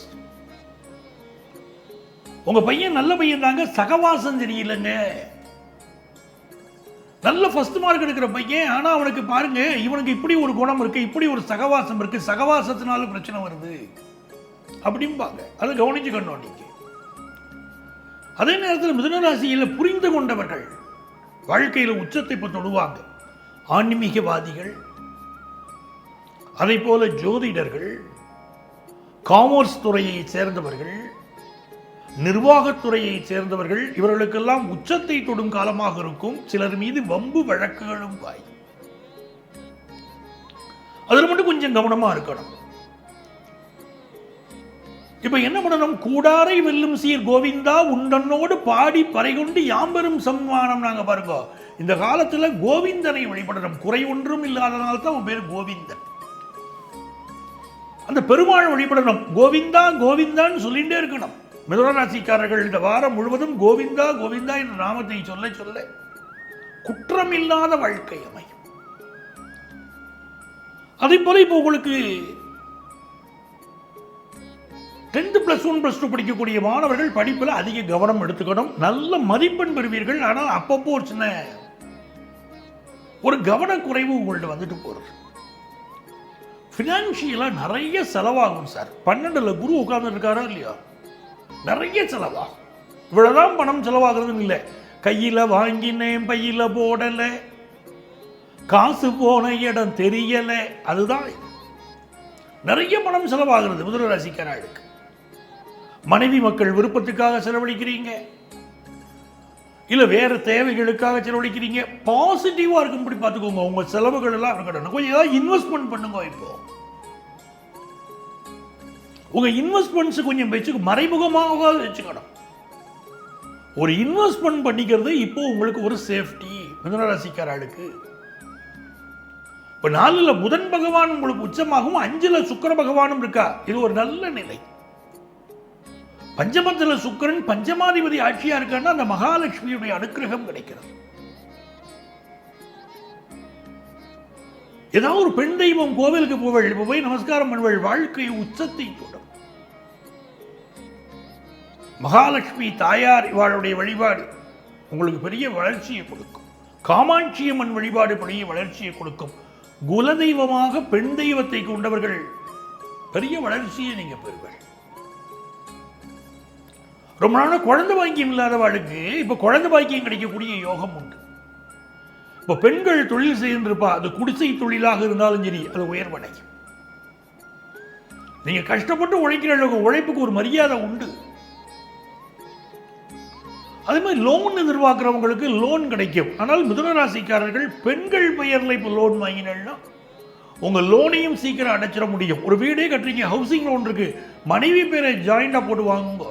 [SPEAKER 1] உங்க பையன் நல்ல பையன் தாங்க, சகவாசம் சரியில்லைங்க. நல்ல ஃபர்ஸ்ட் மார்க் எடுக்கிற பையன், ஆனா அவனுக்கு பாருங்க இவனுக்கு இப்படி ஒரு குணம் இருக்கு, இப்படி ஒரு சகவாசம் இருக்கு, சகவாசத்தினால பிரச்சனை வருது அப்படிம்பாங்க. அதை கவனிச்சுக்கணும் நீங்க. அதே நேரத்தில் மிதுன ராசியில் புரிந்து கொண்டவர்கள் வாழ்க்கையில் உச்சத்தை இப்போ தொடுவாங்க. ஆன்மீகவாதிகள், அதை போல ஜோதிடர்கள், காமர்ஸ் துறையை சேர்ந்தவர்கள், நிர்வாகத்துறையை சேர்ந்தவர்கள், இவர்களுக்கெல்லாம் உச்சத்தை தொடும் காலமாக இருக்கும். சிலர் மீது வம்பு வழக்குகளும் பாயும். அதில் மட்டும் கொஞ்சம் கவனமா இருக்கணும். இப்ப என்ன பண்ணணும், கூடாரை வெல்லும் சீர் கோவிந்தா உண்டனோடு பாடி பறைகொண்டு யாம்பெரும் சம்மானம். நாங்க பாருங்க, இந்த காலத்துல கோவிந்தனை வழிபடணும். குறை ஒன்றும் இல்லாதனால தான் உன் பேர் கோவிந்தன். அந்த பெருமாள் வழிபடணும். கோவிந்தா கோவிந்தான்னு சொல்லிட்டே இருக்கணும். மிதுன ராசிக்காரர்கள் இந்த வாரம் முழுவதும் கோவிந்தா கோவிந்தா என்ற நாமத்தை சொல்ல சொல்ல குற்றமில்லாத வாழ்க்கை அமையும். அதே போல இப்போ உங்களுக்கு 10th +1 +2 படிக்கக்கூடிய மாணவர்கள் படிப்பில் அதிக கவனம் எடுத்துக்கணும். நல்ல மதிப்பெண் பெறுவீர்கள். ஆனால் அப்பப்போ சின்ன ஒரு கவனக்குறைவு உங்கள்ட்ட வந்துட்டு போறது. ஃபினான்ஷியலாக நிறைய செலவாகும் சார். 12ல் குரு உட்கார்ந்து இருக்காரா இல்லையா, நிறைய செலவாகும். இவ்வளவுதான் பணம் செலவாகிறதும் இல்லை. கையில் வாங்கினேன் பையில போடலை, காசு போன இடம் தெரியலை. அதுதான் நிறைய பணம் செலவாகிறது மிதுன ராசிக்காரர்களுக்கு. மனைவி மக்கள் விருப்பத்துக்காக செலவழிக்கிறீங்க, இல்லை வேற தேவைகளுக்காக செலவழிக்கிறீங்க. பாசிட்டிவா இருக்கும்படி பார்த்துக்கோங்க. உங்க செலவுகள் எல்லாம் இருக்கணும். கொஞ்சம் ஏதாவது இன்வெஸ்ட்மெண்ட் பண்ணுங்க. இப்போ உங்க இன்வெஸ்ட்மெண்ட்ஸ் கொஞ்சம் வச்சு மறைமுகமாக வச்சுக்கணும். ஒரு இன்வெஸ்ட்மெண்ட் பண்ணிக்கிறது இப்போ உங்களுக்கு ஒரு சேஃப்டி. மிதுன ராசிக்காரர்களுக்கு இப்ப 4ல் புதன் பகவான் உங்களுக்கு உச்சமாகவும் 5ல் சுக்கிர பகவானும் இருக்கா. இது ஒரு நல்ல நிலை. பஞ்சமத்தில் சுக்கிரன் பஞ்சமாதிபதி ஆட்சியா இருக்கான்னா அந்த மகாலட்சுமியுடைய அனுக்கிரகம் கிடைக்கிறது. ஏதாவது ஒரு பெண் தெய்வம் கோவிலுக்கு போவள், இப்ப போய் நமஸ்காரம் பண்ணுவள், வாழ்க்கை உச்சத்தை தொடும். மகாலட்சுமி தாயார் இவாளுடைய வழிபாடு உங்களுக்கு பெரிய வளர்ச்சியை கொடுக்கும். காமாட்சியம்மன் வழிபாடு பெரிய வளர்ச்சியை கொடுக்கும். குலதெய்வமாக பெண் தெய்வத்தை கொண்டவர்கள் பெரிய வளர்ச்சியை நீங்க பெறுவீர்கள். ரொம்ப நாள் குழந்தை பாக்கியம் இல்லாதவாளுக்கு இப்ப குழந்தை பாக்கியம் கிடைக்கக்கூடிய யோகம் உண்டு. இப்ப பெண்கள் தொழில் செய்திருப்பா, அது குடிசை தொழிலாக இருந்தாலும் சரி, அது உயர்வடையும். நீங்க கஷ்டப்பட்டு உழைக்கிற உழைப்புக்கு ஒரு மரியாதை உண்டு. அதே மாதிரி லோன் எதிர்பார்க்கிறவங்களுக்கு லோன் கிடைக்கும். ஆனால் மிதுன ராசிக்காரர்கள் பெண்கள் பெயர்ல இப்ப லோன் வாங்கினா உங்க லோனையும் சீக்கிரம் அடைச்சிட முடியும். ஒரு வீடே கட்டுறீங்க, ஹவுசிங் லோன் இருக்கு, மனைவி பேரை ஜாயிண்டா போட்டு வாங்குங்க.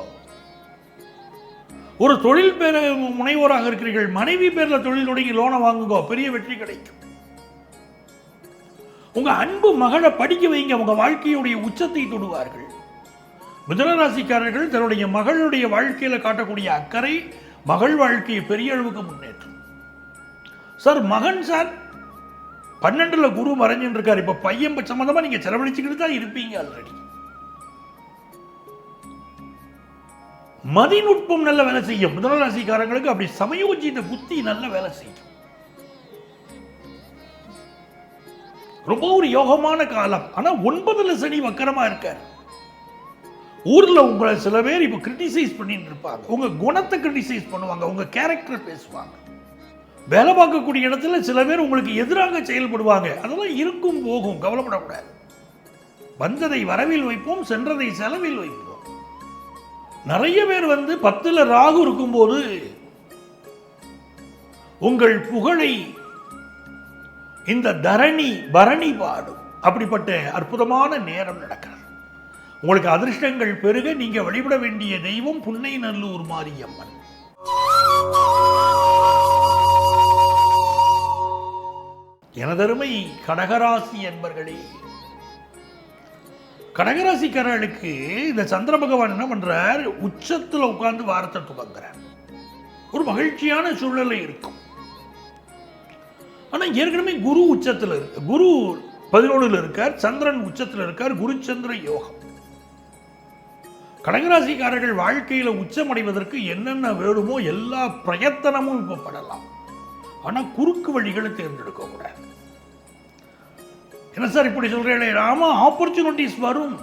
[SPEAKER 1] ஒரு தொழில் பேர முனைவோராக இருக்கிறீர்கள், மனைவி பேர்ல தொழில் தொடங்கி லோனை வாங்குங்க, பெரிய வெற்றி கிடைக்கும். உங்க அன்பு மகளை படிக்க வைங்க, உங்க வாழ்க்கையுடைய உச்சத்தை தொடுவார்கள். மிதுன ராசிக்காரர்கள் தன்னுடைய மகளுடைய வாழ்க்கையில காட்டக்கூடிய அக்கறை மகள் வாழ்க்கையை பெரிய அளவுக்கு முன்னேற்றும். சார் மகன் சார் 12ல் குரு மறைஞ்சுட்டு இருக்காரு, இப்ப பையன் சம்பந்தமா நீங்க செலவழிச்சுக்கிட்டு தான் இருப்பீங்க. ஆல்ரெடி மதிநுட்பம் நல்ல வேலை செய்யும். மிதுன ராசிக்காரங்களுக்கு அப்படி சமயோஜித புத்தி நல்ல வேலை செய்யும். ரொம்ப ஒரு யோகமான காலம். ஆனா 9ல் சனி வக்கரமா இருக்கார். ஊர்ல உங்களை சில பேர் இப்ப கிரிட்டிசைஸ் பண்ணிட்டு இருப்பாங்க, உங்க குணத்தை கிரிட்டிசைஸ் பண்ணுவாங்க, உங்க கேரக்டர் பேசுவாங்க. வேலை பார்க்கக்கூடிய இடத்துல சில பேர் உங்களுக்கு எதிராக செயல்படுவாங்க. அதெல்லாம் இருக்கும் போகும், கவலைப்படக்கூடாது. வந்ததை வரவில் வைப்போம், சென்றதை செலவில் வைப்போம். நிறைய பேர் 10ல் ராகு இருக்கும் போது உங்கள் புகழை இந்த தரணி பரணி பாடும். அப்படிப்பட்ட அற்புதமான நேரம் நடக்கிறது. உங்களுக்கு அதிர்ஷ்டங்கள் பெருக நீங்க வழிபட வேண்டிய தெய்வம் புன்னைநல்லூர் மாரியம்மன். எனதருமை கடகராசி என்பர்களே, கடகராசிக்காரர்களுக்கு இந்த சந்திர பகவான் என்ன பண்றார், உச்சத்தில் உட்கார்ந்து வாரத்தை துவங்குறார். ஒரு மகிழ்ச்சியான சூழ்நிலை இருக்கும். ஆனா ஏற்கனவே குரு உச்சத்தில் இருக்கு, குரு 11ல் இருக்கார், சந்திரன் உச்சத்தில் இருக்கார், குரு சந்திர யோகம். கடகராசிக்காரர்கள் வாழ்க்கையில உச்சமடைவதற்கு என்னென்ன வேணுமோ எல்லா பிரயத்தனமும் இப்ப படலாம். ஆனா குறுக்கு வழிகளை தேர்ந்தெடுக்க கூடாது. என்ன சார் இப்படி சொல்றேன்? ராமா, ஆப்பர்ச்சுனிட்டிஸ் வரும்.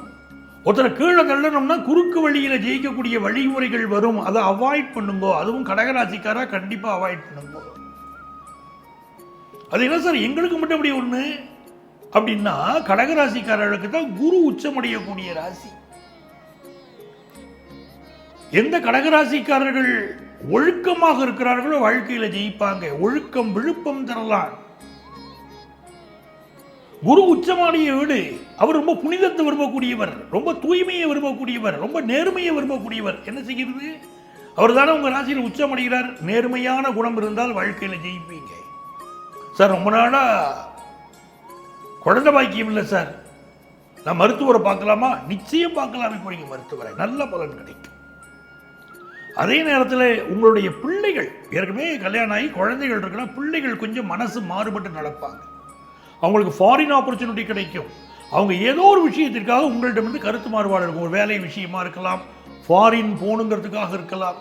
[SPEAKER 1] ஒருத்தரை கீழே தள்ளணும்னா குறுக்கு வழியில ஜெயிக்கக்கூடிய வழிமுறைகள் வரும், அதை அவாய்ட் பண்ணுங்க. அதுவும் கடகராசிக்காரா கண்டிப்பா அவாய்ட் பண்ணுங்க. அது என்ன சார் எங்களுக்கு மட்டும் அப்படி ஒண்ணு அப்படின்னா, கடகராசிக்காரர்களுக்கு தான் குரு உச்சமடையக்கூடிய ராசி. எந்த கடகராசிக்காரர்கள் ஒழுக்கமாக இருக்கிறார்களோ வாழ்க்கையில ஜெயிப்பாங்க. ஒழுக்கம் விழுப்பம் தரலாம். குரு உச்சமாடிய வீடு, அவர் ரொம்ப புனிதத்தை விரும்பக்கூடியவர், ரொம்ப தூய்மையை விரும்பக்கூடியவர், ரொம்ப நேர்மையை விரும்பக்கூடியவர். என்ன செய்கிறது? அவர் தானே உங்க ராசியில் உச்சமடைகிறார். நேர்மையான குணம் இருந்தால் வாழ்க்கையில ஜெயிப்பீங்க. சார் ரொம்ப நாளா குழந்தை பாக்கியம் இல்லை சார், நான் மருத்துவரை பார்க்கலாமா? நிச்சயம் பார்க்கலாம். இப்போ நீங்க மருத்துவரை, நல்ல பலன் கிடைக்கும். அதே நேரத்தில் உங்களுடைய பிள்ளைகள், ஏற்கனவே கல்யாணம் ஆகி குழந்தைகள் இருக்குன்னா பிள்ளைகள் கொஞ்சம் மனசு மாறுபட்டு நடப்பாங்க. அவங்களுக்கு ஃபாரின் ஆப்பர்ச்சுனிட்டி கிடைக்கும். அவங்க ஏதோ ஒரு விஷயத்திற்காக உங்கள்கிட்ட கருத்து மாறுபாடு இருக்கும். ஒரு வேலை விஷயமா இருக்கலாம், ஃபாரின் போகணுங்கிறதுக்காக இருக்கலாம்.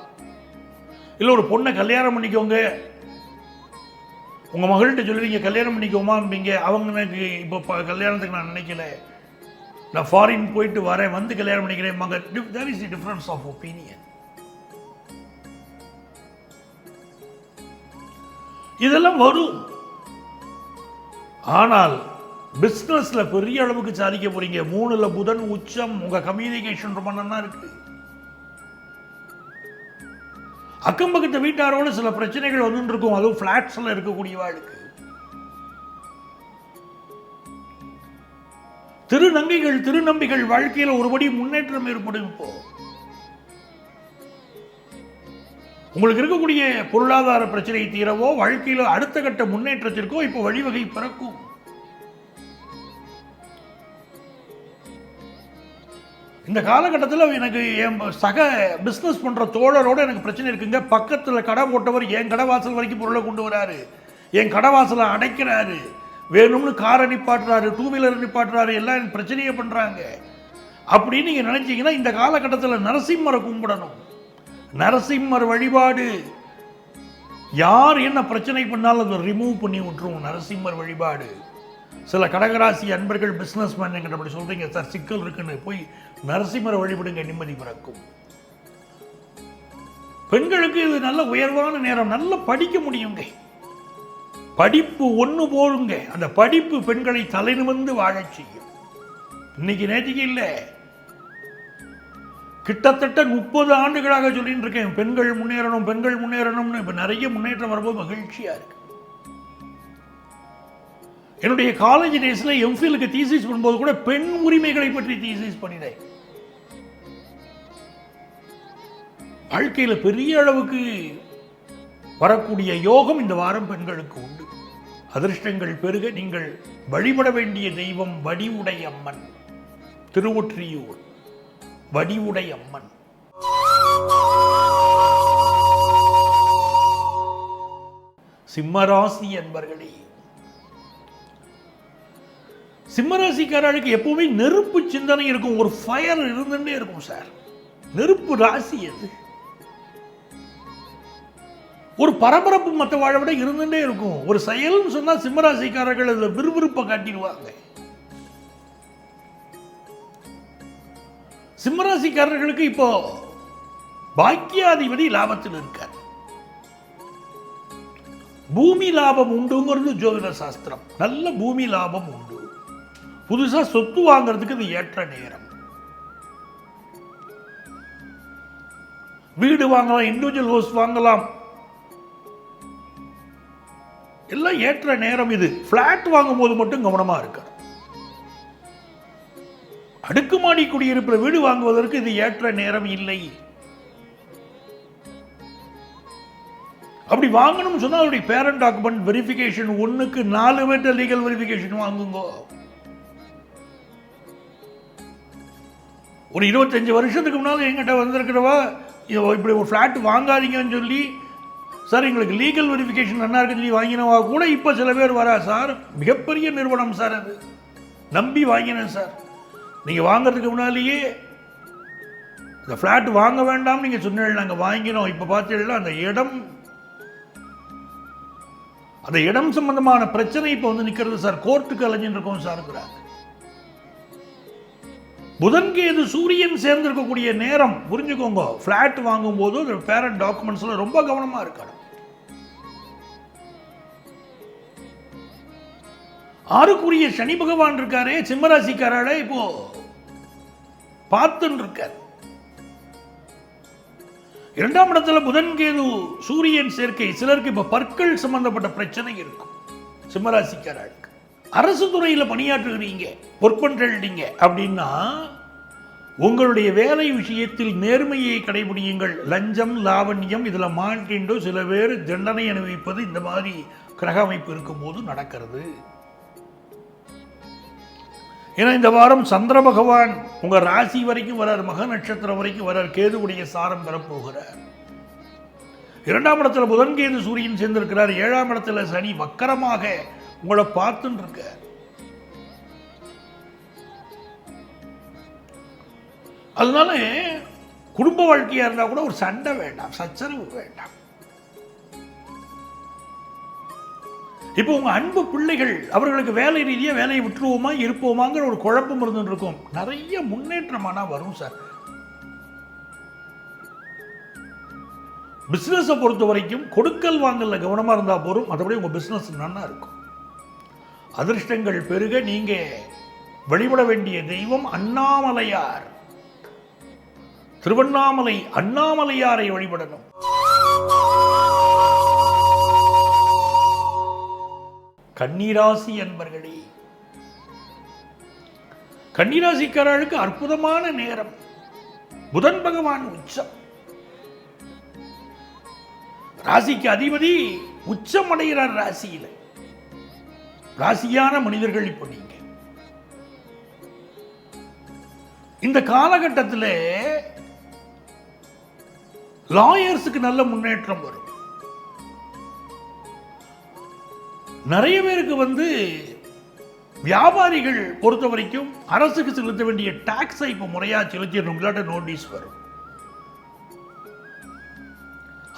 [SPEAKER 1] இல்லை ஒரு பொண்ணை கல்யாணம் பண்ணிக்கோங்க, உங்கள் மகள்கிட்ட சொல்லுவீங்க கல்யாணம் பண்ணிக்கோமாம்பீங்க. அவங்க எனக்கு இப்போ கல்யாணத்துக்கு நான் நினைக்கல, நான் ஃபாரின் போயிட்டு வரேன், வந்து கல்யாணம் பண்ணிக்கிறேன். There is the difference of opinion. இதெல்லாம் வரும். ஆனால் பிசினஸ்ல பெரிய அளவுக்கு சாதிக்க போறீங்க. 3ல் புதன் உச்சம். உங்க கம்யூனிகேஷன் ரொம்ப நல்லா இருக்கு. அக்கம் பக்கத்து வீட்டாரோட சில பிரச்சனைகள் வந்து இருக்கும், அதுவும் பிளாட்ஸ்ல இருக்கக்கூடியவாளுக்கு. திருநங்கைகள் திருநம்பிகள் வாழ்க்கையில ஒருபடி முன்னேற்றம் ஏற்படும். இப்போ உங்களுக்கு இருக்கக்கூடிய பொருளாதார பிரச்சனை தீரவோ, வாழ்க்கையில் அடுத்த கட்ட முன்னேற்றத்திற்கோ இப்போ வழிவகை பிறக்கும். இந்த காலகட்டத்தில் எனக்கு என் சக பிஸ்னஸ் பண்ற தோழரோட எனக்கு பிரச்சனை இருக்குங்க. பக்கத்தில் கடை போட்டவர் என் கடை வாசல் வரைக்கும் பொருளை கொண்டு வராரு, என் கடை வாசலை அடைக்கிறாரு, வேணும்னு காரை நிப்பாட்டுறாரு, டூ வீலர் நிப்பாட்டுறாரு, எல்லாம் பிரச்சனையை பண்றாங்க அப்படின்னு நீங்க நினைச்சீங்கன்னா இந்த காலகட்டத்தில் நரசிம்மரை கும்பிடணும். நரசிம்மர் வழிபாடு யார் என்ன பிரச்சனை பண்ணாலும் அதை ரிமூவ் பண்ணி விட்டுரும். நரசிம்மர் வழிபாடு. சில கடகராசி அன்பர்கள் பிசினஸ் மேன் என்கிட்ட அப்படி சொல்றீங்க சார், சிக்கல் இருக்குன்னு, போய் நரசிம்மரை வழிபடுங்க, நிம்மதி பிறக்கும். பெண்களுக்கு இது நல்ல உயர்வான நேரம், நல்லா படிக்க முடியுங்க. படிப்பு ஒன்று போருங்க, அந்த படிப்பு பெண்களை தலை நிமிர்ந்து வாழச் செய்யும். இன்னைக்கு நேற்றுக்கு இல்லை, கிட்டத்தட்ட 30 ஆண்டுகளாக சொல்லிட்டு இருக்கேன் பெண்கள் முன்னேறணும், பெண்கள் முன்னேறணும்னு. இப்ப நிறைய முன்னேற்றம் வரும்போது மகிழ்ச்சியா இருக்கு. என்னுடைய காலேஜ் டேஸ்ல எம்ஃபிலுக்கு தீசிஸ் பண்ணும்போது கூட பெண் உரிமைகளை பற்றி தீசிஸ் பண்ணினேன். வாழ்க்கையில பெரிய அளவுக்கு வரக்கூடிய யோகம் இந்த வாரம் பெண்களுக்கு உண்டு. அதிர்ஷ்டங்கள் பெருக. நீங்கள் வழிபட வேண்டிய தெய்வம் வடிவுடை அம்மன், திருவொற்றியூர் வடிவுடை அம்மன். சிம்மராசி என்பர்களே, சிம்மராசிக்காரர்களுக்கு எப்பவுமே நெருப்பு சிந்தனை இருக்கும், ஒரு ஃபயர் இருந்துட்டே இருக்கும் சார். நெருப்பு ராசி அது, ஒரு பரபரப்பு மற்ற வாழ விட இருந்துட்டே இருக்கும். ஒரு செயல்னு சொன்னா சிம்மராசிக்காரர்கள் அதுல விறுவிறுப்பை காட்டிடுவாங்க. சிம்மராசிக்காரர்களுக்கு இப்போ பாக்கியாதிபதி லாபத்தில் இருக்கார். பூமி லாபம் உண்டுங்கிறது ஜோதிட சாஸ்திரம். நல்ல பூமி லாபம் உண்டு. புதுசா சொத்து வாங்கிறதுக்கு இது ஏற்ற நேரம். வீடு வாங்கலாம், இண்டிவிஜுவல் ஹவுஸ் வாங்கலாம், எல்லாம் ஏற்ற நேரம் இது. பிளாட் வாங்கும் போது மட்டும் கவனமா இருக்க. அடுக்குமாடி குடியிருப்பில் வீடு வாங்குவதற்கு இது ஏற்ற நேரம் இல்லை. அப்படி வாங்கணும்னு சொன்னா அவருடைய பேரண்ட் டாக்குமெண்ட் வெரிஃபிகேஷன் 1க்கு 4 மீட்டர் லீகல் வெரிஃபிகேஷன் வாங்குங்க. ஒரு 25 வருஷத்துக்கு முன்னால எங்கிட்ட வந்திருக்கிறவா இப்படி ஒரு பிளாட் வாங்காதீங்கன்னு சொல்லி, சார் எங்களுக்கு லீகல் வெரிஃபிகேஷன் நல்லா இருக்குன்னு சொல்லி வாங்கினவா கூட இப்போ சில பேர் வரா. சார் மிகப்பெரிய நிறுவனம் சார், அது நம்பி வாங்கினேன் சார். நீங்கள் வாங்கிறதுக்கு முன்னாலேயே இந்த ஃப்ளாட் வாங்க வேண்டாம் நீங்கள் சொன்னீங்க, நாங்கள் வாங்கினோம். இப்போ பார்த்தீங்கன்னா அந்த இடம் சம்பந்தமான பிரச்சனை இப்போ வந்து நிற்கிறது சார், கோர்ட்டுக்கு அலைஞ்சின்னு இருக்கோம் சார். புதன் கேது சூரியன் சேர்ந்திருக்கக்கூடிய நேரம் புரிஞ்சுக்கோங்க. பிளாட் வாங்கும் போது பேரண்ட் டாக்குமெண்ட்ஸ்ல ரொம்ப கவனமா இருக்கணும். 6க்குரிய சனி பகவான் இருக்காரே, சிம்மராசிக்காரே இப்போ பார்த்துன்னு இருக்கார். 2ஆம் இடத்துல புதன் கேது சூரியன் சேர்க்கை. சிலருக்கு இப்ப பற்கள் சம்பந்தப்பட்ட பிரச்சனை இருக்கும். சிம்மராசிக்காரர்களுக்கு அரசு துறையில பணியாற்றுகிறீங்க, ஒர்க் பண்றீங்க அப்படின்னா உங்களுடைய வேலை விஷயத்தில் நேர்மையை கடைபிடியுங்கள். லஞ்சம் லாவண்யம் இதுல மாட்டின்றோ சில பேர் தண்டனை அனுபவிப்பது இந்த மாதிரி கிரக அமைப்பு இருக்கும் போது நடக்கிறது. ஏன்னா இந்த வாரம் சந்திர பகவான் உங்க ராசி வரைக்கும் வரார், மக நட்சத்திரம் வரைக்கும் வரார், கேதுவுடைய சாரம் பெறப்போகிறார். 2ஆம் இடத்துல புதன் கேது சூரியன் சேர்ந்திருக்கிறார். 7ஆம் இடத்துல சனி வக்கரமாக உங்களை பார்த்துன்னு இருக்க. அதனால குடும்ப வாழ்க்கையா இருந்தா கூட ஒரு சண்டை வேண்டாம், சச்சரவு வேண்டாம். இப்போ உங்க அன்பு பிள்ளைகள் அவர்களுக்கு வேலை ரீதியா வேலையை விட்டுருவோமா இருப்போமாங்கிற ஒரு குழப்பம் இருந்து இருக்கும். நிறைய முன்னேற்றமானா வரும் சார். பிசினஸை பொறுத்த வரைக்கும் கொடுக்கல் வாங்கல கவனமா இருந்தா போதும், மற்றபடி உங்க பிசினஸ் நல்லா இருக்கும். அதிர்ஷ்டங்கள் பெருக. நீங்க வழிபட வேண்டிய தெய்வம் அண்ணாமலையார், திருவண்ணாமலை அண்ணாமலையாரை வழிபடணும். கன்னிராசி என்பர்களே, கன்னிராசிக்காரர்களுக்கு அற்புதமான நேரம். புதன் பகவான் உச்சம். ராசிக்கு அதிபதி உச்சம் அடைகிறார் ராசியில. ராசியான மனிதர்கள் இப்போ நீங்க இந்த காலகட்டத்தில் லாயர்ஸுக்கு நல்ல முன்னேற்றம் வரும். நிறைய பேருக்கு வியாபாரிகள் பொறுத்த வரைக்கும் அரசுக்கு செலுத்த வேண்டிய டாக்ஸை இப்ப முறையா செலுத்திடணும், நோட்டீஸ் வரும்.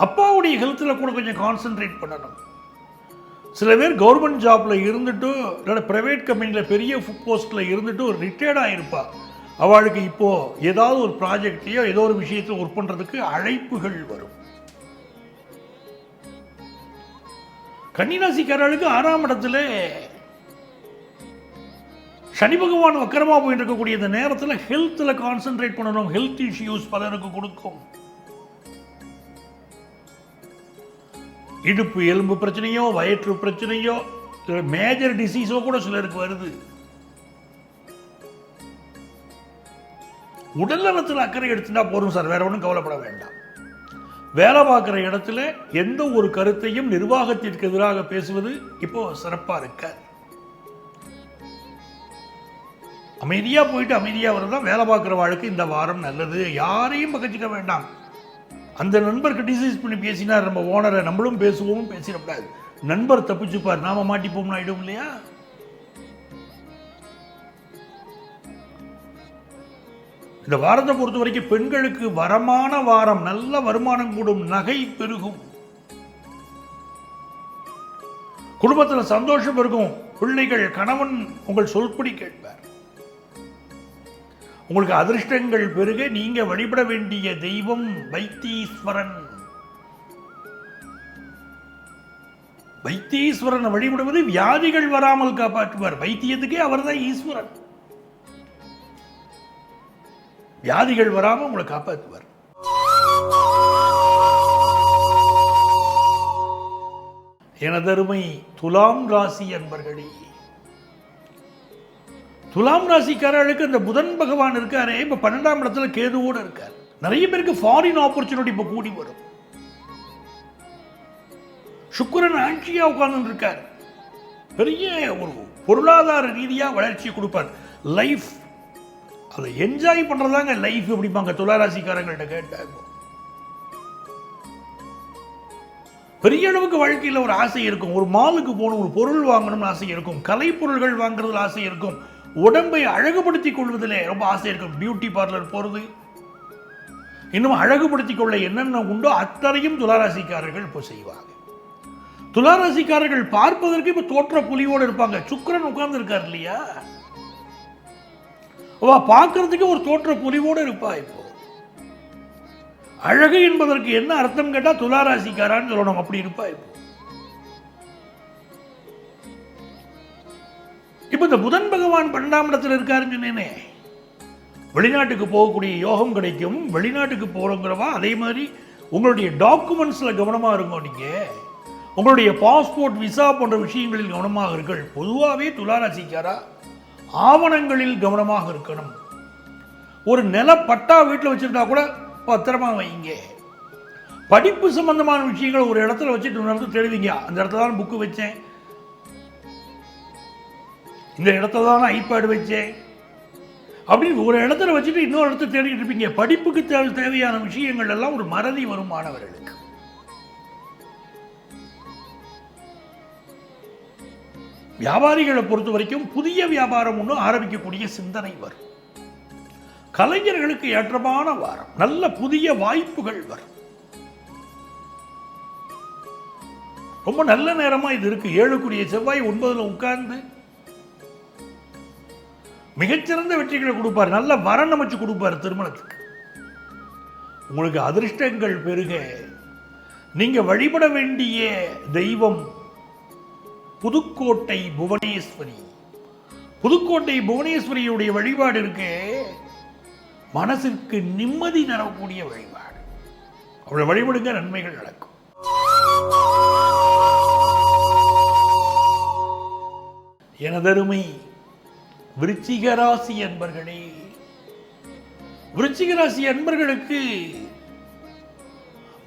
[SPEAKER 1] அப்பாவுடைய ஹெல்த்தில் கூட கொஞ்சம் கான்சென்ட்ரேட் பண்ணணும். சில பேர் கவர்மெண்ட் ஜாப்ல இருந்துட்டு பிரைவேட் கம்பெனியில் பெரிய போஸ்ட்ல இருந்துட்டு ரிட்டையர்ட் ஆகிருப்பா. அவளுக்கு இப்போ ஏதாவது ஒரு ப்ராஜெக்டையோ ஏதோ ஒரு விஷயத்தை ஒர்க் பண்றதுக்கு அழைப்புகள் வரும். கன்னிராசிக்காரர்களுக்கு 6ஆம் இடத்துல சனி பகவான் வக்கரமா போயிட்டு இருக்கக்கூடிய இந்த நேரத்தில் ஹெல்த்ல கான்சென்ட்ரேட் பண்ணணும். ஹெல்த் இஷ்யூஸ் பலருக்கு கொடுக்கும். இடுப்பு எலும்பு பிரச்சனையோ வயிற்று பிரச்சனையோ மேஜர் டிசீஸோ கூட சிலருக்கு வருது. உடல் நலத்தில் அக்கறை எடுத்துட்டா போதும் சார், வேற ஒன்றும் கவலைப்பட வேண்டாம். வேலை பார்க்குற இடத்துல எந்த ஒரு கருத்தையும் நிர்வாகத்திற்கு எதிராக பேசுவது இப்போ சிறப்பா இருக்க. அமைதியா போயிட்டு அமைதியா வரதான் வேலை பார்க்குற வாழ்க்கை இந்த வாரம் நல்லது. யாரையும் பகச்சிக்க வேண்டாம். அந்த நண்பர் கிரிட்டிசைஸ் பண்ணி பேசினார் நம்ம ஓனரை, நம்மளும் பேசுவோம், பேசிடக்கூடாது. நண்பர் தப்பிச்சுப்பார், நாம மாட்டிப்போம்னு ஆயிடும் இல்லையா? இந்த வாரத்தை பொறுத்த வரைக்கும் பெண்களுக்கு வரமான வாரம், நல்ல வருமானம் கூடும், நகை பெருகும், குடும்பத்தில் சந்தோஷம் இருக்கும், பிள்ளைகள் கணவன் உங்கள் சொல்படி கேட்பார், உங்களுக்கு அதிர்ஷ்டங்கள் பெருக. நீங்க வழிபட வேண்டிய தெய்வம் வைத்தீஸ்வரன். வைத்தீஸ்வரனை வழிபடுவது வியாதிகள் வராமல் காப்பாற்றுவார். வைத்தியத்துக்கே அவர்தான் ஈஸ்வரன். வியாதிகள் வராமல் உங்களை காப்பாற்றுவார். எனதருமை துலாம் ராசி அன்பர்களே, துலாம் ராசிக்காரர்களுக்கு இந்த புதன் பகவான் இருக்காரு, இப்ப 12ஆம் இடத்துல கேதுவோடு இருக்கார். நிறைய பேருக்கு ஃபாரின் ஆப்பர்ச்சுனிட்டி இப்ப கூடி வரும். சுக்கிரன் ஆட்சியா உட்கார்ந்து இருக்கார். பெரிய ஒரு பொருளாதார ரீதியா வளர்ச்சி கொடுப்பார். லைஃப் அதை என்ஜாய் பண்றதாங்க லைஃப் அப்படிப்பாங்க துளாராசிக்காரங்கள்ட்ட கேட்டாங்க. பெரிய அளவுக்கு வாழ்க்கையில் ஒரு ஆசை இருக்கும். ஒரு மாலுக்கு போகணும், ஒரு பொருள் வாங்கணும்னு ஆசை இருக்கும், கலை பொருள்கள் வாங்குறதுல ஆசை இருக்கும், உடம்பை அழகுபடுத்திக் கொள்வதில் ரொம்ப ஆசை இருக்கும். பியூட்டி பார்லர் போறது, இன்னும் அழகுபடுத்திக் கொள்ள என்னென்ன உண்டோ அத்தனையும் துளாராசிக்காரர்கள் இப்போ செய்வாங்க. துளாராசிக்காரர்கள் பார்ப்பதற்கு இப்ப தோற்ற புலியோடு இருப்பாங்க. சுக்கிரன் உட்கார்ந்து இருக்கார் இல்லையா, பார்க்கறதுக்கு ஒரு தோற்ற புலிவோடு இருப்பா. இப்போ அழகு என்பதற்கு என்ன அர்த்தம் கேட்டா துளாராசிக்காரான்னு சொல்லணும், அப்படி இருப்பா. இப்ப இந்த புதன் பகவான் 12ஆம் இடத்துல இருக்காருன்னு சொன்னேனே, வெளிநாட்டுக்கு போகக்கூடிய யோகம் கிடைக்கும். வெளிநாட்டுக்கு போறோங்கிறவா அதே மாதிரி உங்களுடைய டாக்குமெண்ட்ஸ்ல கவனமா இருக்கும். நீங்க உங்களுடைய பாஸ்போர்ட், விசா போன்ற விஷயங்களில் கவனமாக இருக்கள். பொதுவாகவே துளாராசிக்காரா ஆவணங்களில் கவனமாக இருக்கணும். ஒரு நில பட்டா வீட்டில் வச்சிருந்தா கூட பத்திரமா வைங்க. படிப்பு சம்பந்தமான விஷயங்கள் ஒரு இடத்துல வச்சுட்டு நடந்து தெரிவிங்க. அந்த இடத்துல தான் புக்கு வச்சேன், இந்த இடத்துல தான் ஐபேட் வச்சேன் அப்படின்னு ஒரு இடத்துல வச்சுட்டு இன்னொரு இடத்துல தேடிட்டு இருப்பீங்க. படிப்புக்கு தேவையான விஷயங்கள் எல்லாம் ஒரு மறதி வரும் மாணவர்களுக்கு. வியாபாரிகளை பொறுத்த வரைக்கும் புதிய வியாபாரம் ஒன்று ஆரம்பிக்கக்கூடிய சிந்தனை வரும். கலைஞர்களுக்கு ஏற்றமான வாரம், நல்ல புதிய வாய்ப்புகள் வரும். ரொம்ப நல்ல நேரமா இது இருக்கு. 7க்குரிய செவ்வாய் 9ல் உட்கார்ந்து மிகச்சிறந்த வெற்றிகளை கொடுப்பார். நல்ல வரன் அமைச்சு கொடுப்பார் திருமணத்துக்கு. உங்களுக்கு அதிர்ஷ்டங்கள் பெருக. நீங்க வழிபட வேண்டிய தெய்வம் புதுக்கோட்டை புவனேஸ்வரி. புதுக்கோட்டை புவனேஸ்வரியுடைய வழிபாடு இருக்கு, மனசிற்கு நிம்மதி தரக்கூடிய வழிபாடு. அவளை வழிபடுங்க, நன்மைகள் நடக்கும். எனதருமை விருச்சிக ராசி அன்பர்களே, விருச்சிக ராசி அன்பர்களுக்கு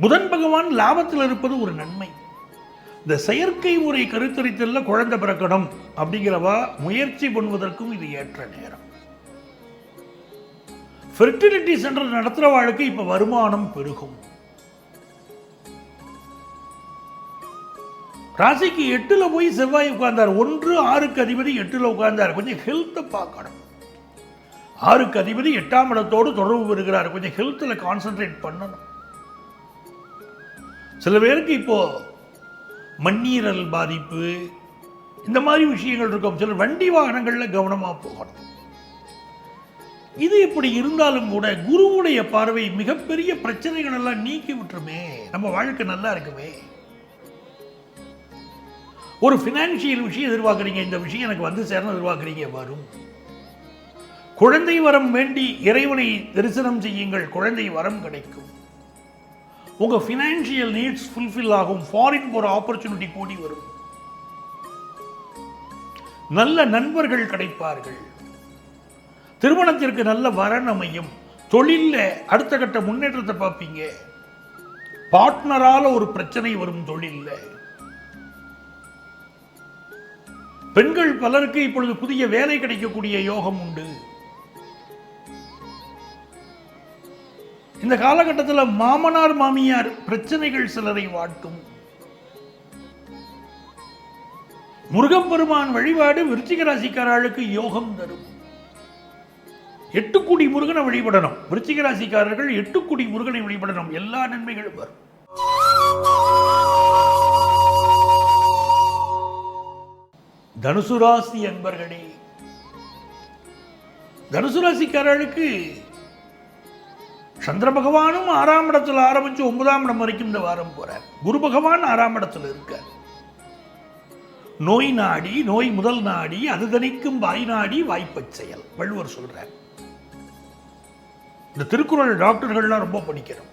[SPEAKER 1] புதன் பகவான் லாபத்தில் இருப்பது ஒரு நன்மை. இந்த செயற்கை முறை கருத்தரித்தல்ல குழந்தை பிறக்கணும் அப்படிங்கிறவா முயற்சி பண்ணுவதற்கும் இது ஏற்ற நேரம். ஃபெர்டிலிட்டி சென்டர் நடத்துகிற வாழ்க்கை இப்போ வருமானம் பெருகும். ராசிக்கு 8ல் போய் செவ்வாய் உட்கார்ந்தார். 1 6க்கு அதிபதி 8ல் உட்கார்ந்தார். கொஞ்சம் ஹெல்த்தை பார்க்கணும். 6க்கு அதிபதி 8ஆம் இடத்தோடு தொடர்பு பெறுகிறார். கொஞ்சம் ஹெல்த்தில் கான்சென்ட்ரேட் பண்ணணும். சில பேருக்கு இப்போ மண்ணீரல் பாதிப்பு இந்த மாதிரி விஷயங்கள் இருக்கும். சில வண்டி வாகனங்களில் கவனமாக போகணும். இது இப்படி இருந்தாலும் கூட குருவுடைய பார்வை மிகப்பெரிய பிரச்சனைகள் எல்லாம் நீக்கி விட்டுருமே, நம்ம வாழ்க்கை நல்லா இருக்குமே. ஒரு ஃபினான்ஷியல் விஷயம் எதிர்பார்க்குறீங்க, இந்த விஷயம் எனக்கு வந்து சேரணும் எதிர்பார்க்குறீங்க, வரும். குழந்தை வரம் வேண்டி இறைவனை தரிசனம் செய்யுங்கள், குழந்தை வரம் கிடைக்கும். உங்க ஃபினான்ஷியல் நீட்ஸ் ஃபுல்ஃபில் ஆகும். ஃபாரின் போற ஆப்பர்ச்சுனிட்டி கூடி வரும். நல்ல நண்பர்கள் கிடைப்பார்கள். திருமணத்திற்கு நல்ல வரன் அமையும். தொழில்ல அடுத்த கட்ட முன்னேற்றத்தை பார்ப்பீங்க. பார்ட்னரால ஒரு பிரச்சனை வரும் தொழில்ல. பெண்கள் பலருக்கு இப்பொழுது புதிய வேலை கிடைக்கக்கூடிய யோகம் உண்டு. இந்த காலகட்டத்தில் மாமனார் மாமியார் பிரச்சனைகள் சிலரை வாட்டும். முருகப்பெருமான் வழிபாடு விருச்சிக ராசிக்காரர்களுக்கு யோகம் தரும். 8 குடி முருகனை வழிபடணும். விருச்சிக ராசிக்காரர்கள் 8 குடி முருகனை வழிபடணும். எல்லா நன்மைகளும் வரும். தனுசு ராசி அன்பர்களே, தனுசு ராசிக்காரர்களுக்கு சந்திர பகவானும் 6ஆம் இடத்துல ஆரம்பிச்சு 9ஆம் இடம் வரைக்கும் இந்த வாரம் போறார். குரு பகவான் 6ஆம் இடத்துல இருக்கார். நோய் நாடி, நோய் முதல் நாடி, அது தணிக்கும் வாய் நாடி வாய்ப்பச் செயல் வள்ளுவர் சொல்றார். இந்த திருக்குறள் டாக்டர்கள்லாம் ரொம்ப படிக்கணும்.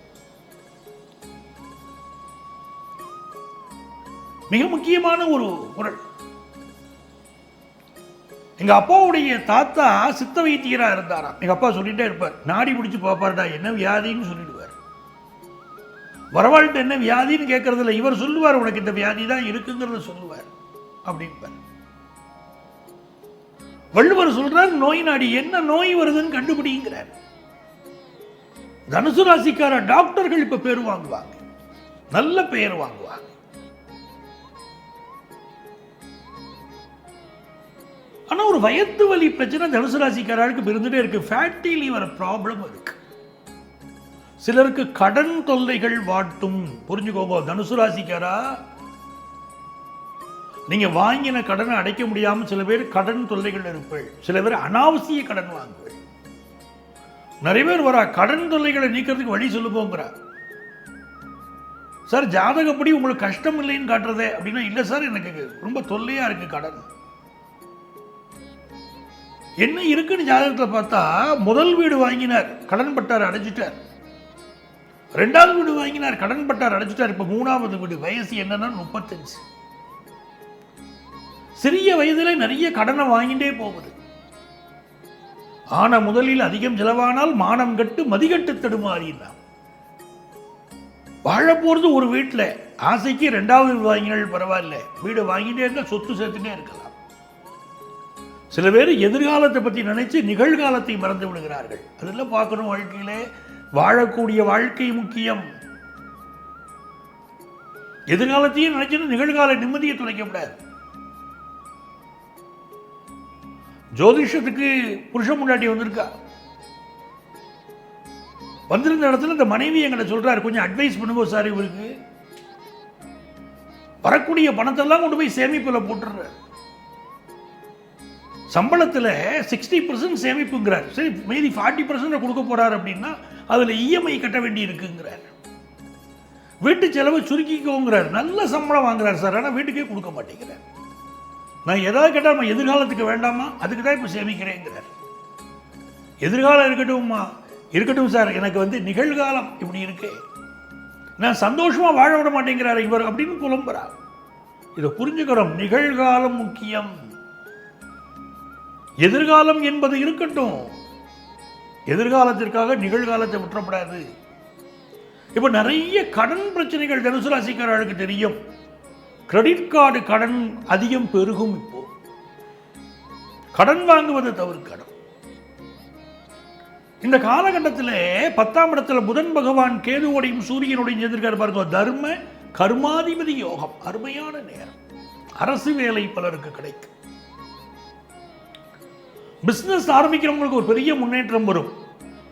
[SPEAKER 1] மிக முக்கியமான ஒரு குறள். எங்க அப்பாவுடைய தாத்தா சித்த வைத்தியரா இருந்தாராம். எங்க அப்பா சொல்லிட்டே இருப்பார், நாடி பிடிச்சு பாப்பாருடா, என்ன வியாதின்னு சொல்லிடுவார். வரவாழ்த்து என்ன வியாதின்னு கேட்கறதில்ல, இவர் சொல்லுவார், உனக்கு இந்த வியாதி தான் இருக்குங்கிறத சொல்லுவார் அப்படின்பார். வள்ளுவர் சொல்றார், நோய் நாடி, என்ன நோய் வருதுன்னு கண்டுபிடிங்கிறார். தனுசு ராசிக்கார டாக்டர்கள் இப்ப பேர் வாங்குவாங்க, நல்ல பெயர் வாங்குவாங்க. ஆனா ஒரு வயத்து வலி பிரச்சனை தனுசு ராசிக்காரர்களுக்கு இருந்துட்டே இருக்கு. ஃபேட்டி லிவர் ப்ராப்ளம் இருக்கு. சிலருக்கு கடன் தொல்லைகள் வாட்டும். புரிஞ்சுக்கோங்க தனுசு ராசிக்காரா, நீங்க வாங்கின கடனை அடைக்க முடியாம சில பேர் கடன் தொல்லைகள் இருப்பீர்கள். சில பேர் அனாவசிய கடன் வாங்குவீர்கள். நிறைய பேர் வரா கடன் தொல்லைகளை நீக்கிறதுக்கு வழி சொல்லுவோங்கிற. சார் ஜாதகப்படி உங்களுக்கு கஷ்டம் இல்லைன்னு காட்டுறதே அப்படின்னா, இல்லை சார் எனக்கு ரொம்ப தொல்லையா இருக்கு கடன். என்ன இருக்குன்னு ஜாதகத்தில் பார்த்தா, முதல் வீடு வாங்கினார், கடன் பட்டார், அடைச்சிட்டார். 2வது வீடு வாங்கினார், கடன் பட்டார், அடைச்சிட்டார். இப்ப 3வது வீடு. வயசு என்னன்னா 35. சிறிய வயதிலே நிறைய கடனை வாங்கிட்டே போகுது. ஆன முதலில் அதிகம் செலவானால் மானம் கட்டு மதிகட்டு தடுமாறினான். வாழ போறது ஒரு வீட்டில், ஆசைக்கு 2வது வீடு வாங்கினால் பரவாயில்ல, வீடு வாங்கிட்டே இருந்தா சொத்து சேர்த்துட்டே இருக்கலாம். சில பேர் எதிர்காலத்தை பற்றி நினைச்சு நிகழ்காலத்தை மறந்து விடுகிறார்கள். அதெல்லாம் பார்க்கணும். வாழ்க்கையிலே வாழக்கூடிய வாழ்க்கை முக்கியம். எதிர்காலத்தையும் நினைச்சுன்னு நிகழ்கால நிம்மதியை தொலைக்கப்படாது. ஜோதிஷத்துக்கு புருஷ முன்னாடி வந்திருக்கா. வந்திருந்த இடத்துல இந்த மனைவி எங்களை சொல்றாரு, கொஞ்சம் அட்வைஸ் பண்ணுவோம் சார், இவருக்கு வரக்கூடிய பணத்தெல்லாம் கொண்டு போய் சேமிப்பில் போட்டுறாரு. சம்பளத்தில் 60% சேமிப்புங்கிறார். சரி, மீதி 40% கொடுக்க போறாரு அப்படின்னா அதில் இஎம்ஐ கட்ட வேண்டி இருக்குங்கிறார். வீட்டு செலவை சுருக்கிக்கோங்கிறார். நல்ல சம்பளம் வாங்குறார் சார், ஆனால் வீட்டுக்கே கொடுக்க மாட்டேங்கிறார். நான் ஏதாவது கேட்டால் நம்ம எதிர்காலத்துக்கு வேண்டாமா, அதுக்கு தான் இப்போ சேமிக்கிறேங்கிறார். எதிர்காலம் இருக்கட்டும்மா, இருக்கட்டும் சார், எனக்கு நிகழ்காலம் இப்படி இருக்கு, நான் சந்தோஷமா வாழ விட மாட்டேங்கிறார் இவர் அப்படின்னு புலம்புறார். இதை புரிஞ்சுக்கிறோம். நிகழ்காலம் முக்கியம். எதிர்காலம் என்பது இருக்கட்டும், எதிர்காலத்திற்காக நிகழ்காலத்தை விட்டுறப்படாது. இப்போ நிறைய கடன் பிரச்சனைகள் தனுசு ராசிக்காரர்களுக்கு தெரியும். கிரெடிட் கார்டு கடன் அதிகம் பெருகும். இப்போ கடன் வாங்குவது தவிர்க்கணும். இந்த காலகட்டத்தில் 10ஆம் இடத்துல புதன் பகவான் கேதுவோடையும் சூரியனோடையும் சேர்ந்திருக்காரு பாருங்க. தர்ம கர்மாதிபதி யோகம், அருமையான நேரம். அரசு வேலை பலருக்கு கிடைக்கும். பிசினஸ் ஆரம்பிக்கிறவங்களுக்கு ஒரு பெரிய முன்னேற்றம் வரும்.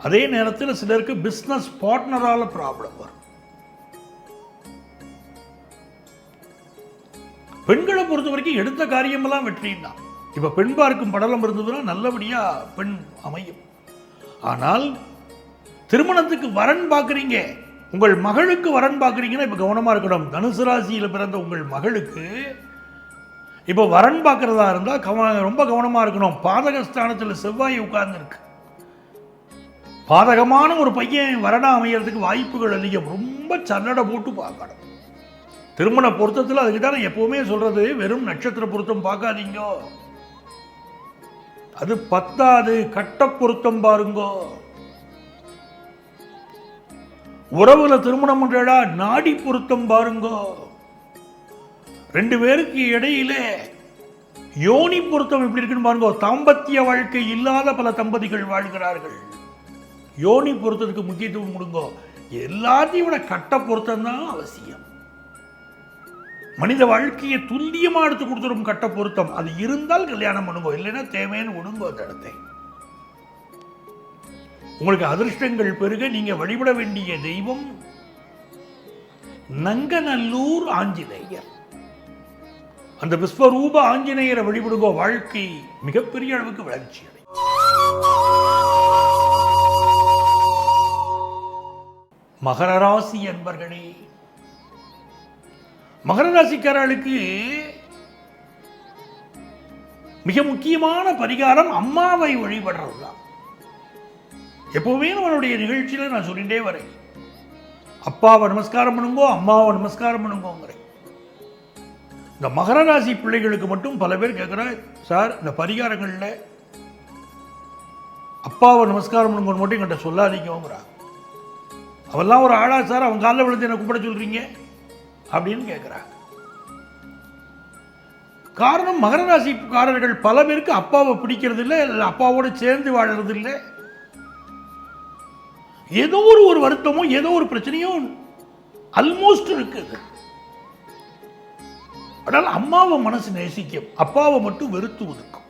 [SPEAKER 1] அதே நேரத்தில் சிலருக்கு பிசினஸ் பார்ட்னரால ப்ராப்ளம் வரும். பெண்களை பொறுத்த வரைக்கும் எடுத்த காரியமெல்லாம் வெற்றினா. இப்ப பெண் பார்க்கும் படலம் இருந்ததுன்னா நல்லபடியா பெண் அமையும். ஆனால் திருமணத்துக்கு வரன் பார்க்குறீங்க, உங்கள் மகளுக்கு வரன் பார்க்குறீங்கன்னா இப்போ கவனமாக இருக்கணும். தனுசு ராசியில் பிறந்த உங்கள் மகளுக்கு இப்போ வரன் பார்க்குறதா இருந்தால் ரொம்ப கவனமாக இருக்கணும். பாதகஸ்தானத்தில் செவ்வாய் உட்கார்ந்துருக்கு. பாதகமான ஒரு பையன் வரனா அமையறதுக்கு வாய்ப்புகள் அதிகம். ரொம்ப சல்லடை போட்டு பார்க்கணும். திருமண பொருத்தத்தில் அதுக்கு தான் எப்பவுமே சொல்றது, வெறும் நட்சத்திர பொருத்தம் பார்க்காதீங்க, அது பத்தாது. கட்ட பொருத்தம் பாருங்கோ. உறவுல திருமணம் பண்றா நாடி பொருத்தம் பாருங்கோ. 2 பேருக்கு இடையில யோனி பொருத்தம் எப்படி இருக்குன்னு பாருங்க. தாம்பத்திய வாழ்க்கை இல்லாத பல தம்பதிகள் வாழ்கிறார்கள். யோனி பொருத்தத்துக்கு முக்கியத்துவம் கொடுங்க. எல்லாத்தையும் விட கட்ட பொருத்தம் தான் அவசியம். மனித வாழ்க்கையை துல்லியமா எடுத்து கொடுத்துரும் கட்ட பொருத்தம். அது இருந்தால் கல்யாணம் பண்ணுங்க, இல்லைன்னா தேவைன்னு விடுங்க அந்த இடத்தை. உங்களுக்கு அதிர்ஷ்டங்கள் பெருக நீங்க வழிபட வேண்டிய தெய்வம் நங்கநல்லூர் ஆஞ்சநேயர். அந்த விஸ்வரூப ஆஞ்சநேயரை வழிபடுங்க. வாழ்க்கை மிகப்பெரிய அளவுக்கு வளர்ச்சி அடையும். மகர ராசி அன்பர்களே, மகர ராசிக்காரர்களுக்கு மிக முக்கியமான பரிகாரம் அம்மாவை வழிபடுறதுதான். எப்பவுமே நம்மளுடைய நிகழ்ச்சியில நான் சொல்லிட்டே வரேன், அப்பாவை நமஸ்காரம் பண்ணுங்கோ, அம்மாவை நமஸ்காரம் பண்ணுங்கோங்கிறேன். இந்த மகர ராசி பிள்ளைகளுக்கு மட்டும் பல பேர் கேட்குற, சார் இந்த பரிகாரங்களில் அப்பாவை நமஸ்காரம் பண்ணுங்கன்னு மட்டும் என்கிட்ட சொல்லாதீங்கிறாங்க. அவெல்லாம் ஒரு ஆளா சார், அவங்க காலில் விழுந்து என்ன கூப்பிட சொல்றீங்க அப்படின்னு கேட்குறாங்க. காரணம், மகர ராசிக்காரர்கள் பல பேருக்கு அப்பாவை பிடிக்கிறது இல்லை, அப்பாவோடு சேர்ந்து வாழறது இல்லை. ஏதோ ஒரு வருத்தமோ ஏதோ ஒரு பிரச்சனையோ ஆல்மோஸ்ட் இருக்குது. அதனால அம்மாவை மனசு நேசிக்கும், அப்பாவை மட்டும் வெறுத்து ஒதுக்கும்.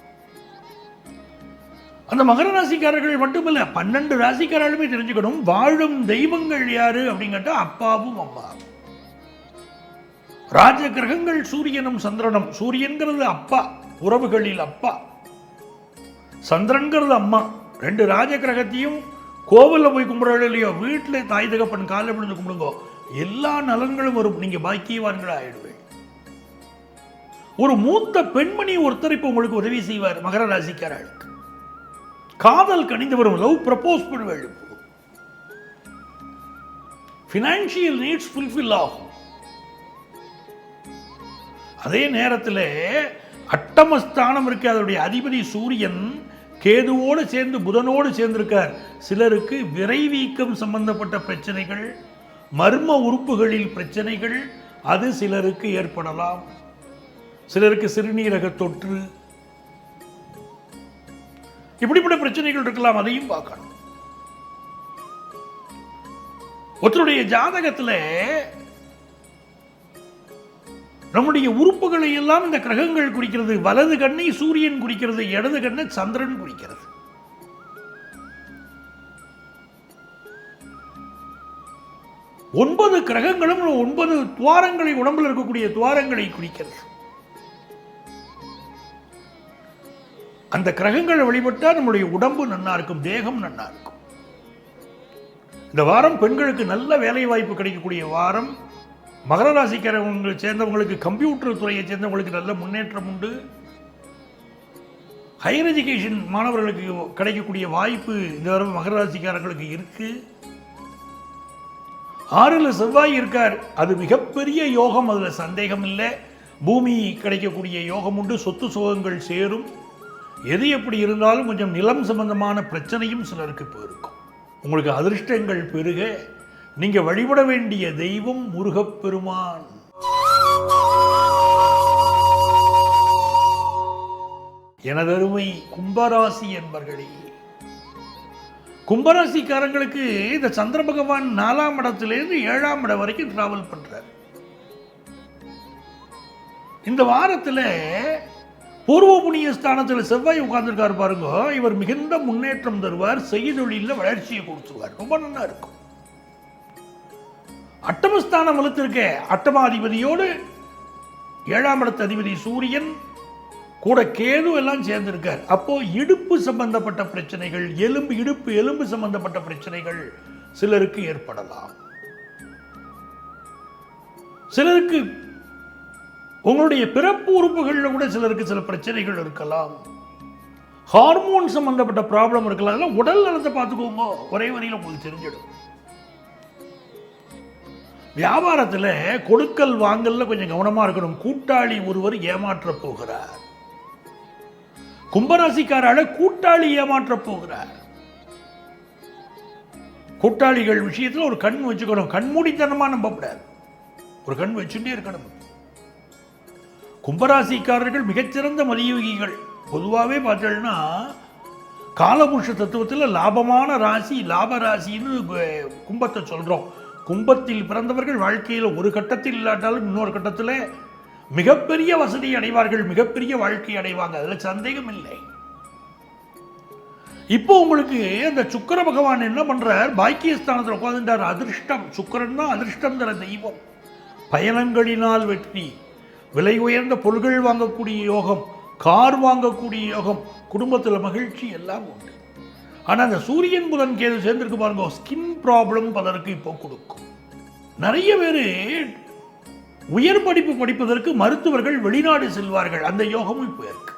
[SPEAKER 1] அந்த மகர ராசிக்காரர்கள் மட்டுமல்ல, 12 ராசிக்காரர்களுமே தெரிஞ்சுக்கணும், வாழும் தெய்வங்கள் யாரு அப்படின்னு கேட்டா அப்பாவும் அம்மாவும். ராஜ கிரகங்கள் சூரியனும் சந்திரனும். சூரியன்கிறது அப்பா, உறவுகளில் அப்பா. சந்திரன்கிறது அம்மா. 2 ராஜ கிரகத்தையும் கோவிலில் போய் கும்பிடுறது இல்லையோ, வீட்டில் தாய் தகப்பன் காலில் விழுந்து கும்பிடுங்க, எல்லா நலன்களும் வரும். நீங்க பாக்கியவான்கள் ஆயிடுவேன். ஒரு மூத்த பெண்மணி ஒருத்தர் இப்ப உங்களுக்கு உதவி செய்வார். மகர ராசிக்காரர்களுக்கு காதல் கணிந்து வரும், லவ் ப்ரப்போஸ் பண்ணுவேன், ஃபினான்ஷியல் நீட்ஸ் ஃபுல்ஃபில் ஆகும். அதே நேரத்தில் அட்டமஸ்தானம் இருக்கு, அதனுடைய அதிபதி சூரியன் கேதுவோடு சேர்ந்து புதனோடு சேர்ந்திருக்கார். சிலருக்கு விரைவீக்கம் சம்பந்தப்பட்ட பிரச்சனைகள், மர்ம உறுப்புகளில் பிரச்சனைகள், அது சிலருக்கு ஏற்படலாம். சிலருக்கு சிறுநீரக தொற்று, இப்படிப்பட்ட பிரச்சனைகள் இருக்கலாம். அதையும் பார்க்கணும். ஒருத்தருடைய ஜாதகத்தில் நம்முடைய உறுப்புகளை எல்லாம் இந்த கிரகங்கள் குறிக்கிறது. வலது கண்ணை சூரியன் குறிக்கிறது, இடது கண்ணை சந்திரன் குறிக்கிறது. ஒன்பது கிரகங்களும் 9 துவாரங்களை, உடம்பில் இருக்கக்கூடிய துவாரங்களை குறிக்கிறது. அந்த கிரகங்களை வழிபட்டால் நம்முடைய உடம்பு நன்னா இருக்கும், தேகம் நன்னா இருக்கும். இந்த வாரம் பெண்களுக்கு நல்ல வேலை வாய்ப்பு கிடைக்கக்கூடிய வாரம். மகர ராசிக்காரங்களை சேர்ந்தவங்களுக்கு, கம்ப்யூட்டர் துறையை சேர்ந்தவங்களுக்கு நல்ல முன்னேற்றம் உண்டு. ஹையர் எஜுகேஷன் மாணவர்களுக்கு கிடைக்கக்கூடிய வாய்ப்பு இந்த வாரம் மகர ராசிக்காரர்களுக்கு இருக்கு. 6ல் செவ்வாய் இருக்கார், அது மிகப்பெரிய யோகம், அதுல சந்தேகம் இல்லை. பூமி கிடைக்கக்கூடிய யோகம் உண்டு, சொத்து சுகங்கள் சேரும். எது எப்படி இருந்தாலும் கொஞ்சம் நிலம் சம்பந்தமான பிரச்சனையும் சிலருக்கு இப்போ இருக்கும். உங்களுக்கு அதிர்ஷ்டங்கள் பெருக நீங்க வழிபட வேண்டிய தெய்வம் முருகப்பெருமான். எனதருமை கும்பராசி என்பர்களே, கும்பராசிக்காரங்களுக்கு இந்த சந்திர பகவான் 4ஆம் இடத்திலிருந்து 7ஆம் இடம் வரைக்கும் டிராவல் பண்றார். இந்த வாரத்தில் பூர்வ புண்ணிய ஸ்தானத்தில் செவ்வாய் உட்கார்ந்துருக்காரு பாருங்க. இவர் மிகுந்த முன்னேற்றம் தருவார், செய்தொழில வளர்ச்சியை கொடுத்துருவார், ரொம்ப நல்லா இருக்கும். அட்டமஸ்தானம் வலுத்திருக்க, அட்டமாதிபதியோடு 7ஆம் இடத்து அதிபதி சூரியன் கூட கேது எல்லாம் சேர்ந்திருக்கார். அப்போ இடுப்பு சம்பந்தப்பட்ட பிரச்சனைகள், எலும்பு சம்பந்தப்பட்ட பிரச்சனைகள் சிலருக்கு ஏற்படலாம். சிலருக்கு உங்களுடைய பிறப்பு உறுப்புகளில் கூட சிலருக்கு சில பிரச்சனைகள் இருக்கலாம். ஹார்மோன் சம்பந்தப்பட்ட ப்ராப்ளம் இருக்கலாம். அதெல்லாம் உடல் நலத்தை பார்த்துக்கோங்க, ஒரே வரியில் உங்களுக்கு தெரிஞ்சிடும். வியாபாரத்தில் கொடுக்கல் வாங்கல்ல கொஞ்சம் கவனமா இருக்கணும். கூட்டாளி ஒருவர் ஏமாற்ற போகிறார். கும்பராசிக்காரால கூட்டாளி ஏமாற்ற போகிறார். கூட்டாளிகள் விஷயத்தில் ஒரு கண் வச்சுக்கணும். கண்மூடித்தனமா நம்பப்படாது, ஒரு கண் வச்சுட்டே இருக்கணும். கும்பராசிக்காரர்கள் மிகச்சிறந்த மதியோகிகள். பொதுவாகவே பார்த்தீங்கன்னா காலபுருஷ தத்துவத்தில் லாபமான ராசி, லாப ராசின்னு கும்பத்தை சொல்றோம். கும்பத்தில் பிறந்தவர்கள் வாழ்க்கையில் ஒரு கட்டத்தில் இல்லாட்டாலும் இன்னொரு கட்டத்தில் மிகப்பெரிய வசதி அடைவார்கள், மிகப்பெரிய வாழ்க்கை அடைவாங்க, அதில் சந்தேகம் இல்லை. இப்போ உங்களுக்கு அந்த சுக்கிர பகவான் என்ன பண்றார், பாக்கியஸ்தானத்தில் உட்கார்ந்துட்டார். அதிர்ஷ்டம், சுக்கிரன் தான் அதிர்ஷ்டம் தர தெய்வம். பயணங்களினால் வெற்றி, விலை உயர்ந்த பொருள்கள் வாங்கக்கூடிய யோகம், கார் வாங்கக்கூடிய யோகம், குடும்பத்தில் மகிழ்ச்சி எல்லாம் உண்டு. ஆனால் அந்த சூரியன் புதன் கேது சேர்ந்திருக்கு பாருங்க, ஸ்கின் ப்ராப்ளம் பலருக்கு இப்போ கொடுக்கும். நிறைய பேர் உயர் படிப்பு படிப்பதற்கு மருத்துவர்கள் வெளிநாடு செல்வார்கள், அந்த யோகமும் இப்போ இருக்கு.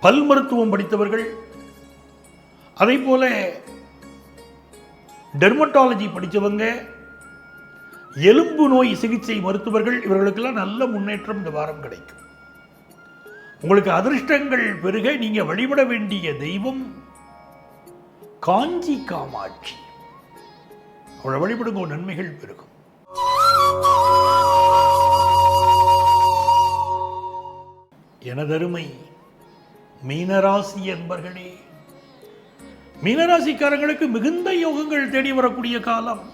[SPEAKER 1] பல் மருத்துவம் படித்தவர்கள், அதே போல டெர்மட்டாலஜி படித்தவங்க, எலும்பு நோய் சிகிச்சை மருத்துவர்கள், இவர்களுக்கெல்லாம் நல்ல முன்னேற்றம் இந்த வாரம் கிடைக்கும். உங்களுக்கு அதிர்ஷ்டங்கள் பெருக நீங்க வழிபட வேண்டிய தெய்வம் காஞ்சி காமாட்சி. அவளை வழிபடுங்க, நன்மைகள் பெருகும். எனதருமை மீனராசி என்பர்களே, மீனராசிக்காரர்களுக்கு மிகுந்த யோகங்கள் தேடி வரக்கூடிய காலம்.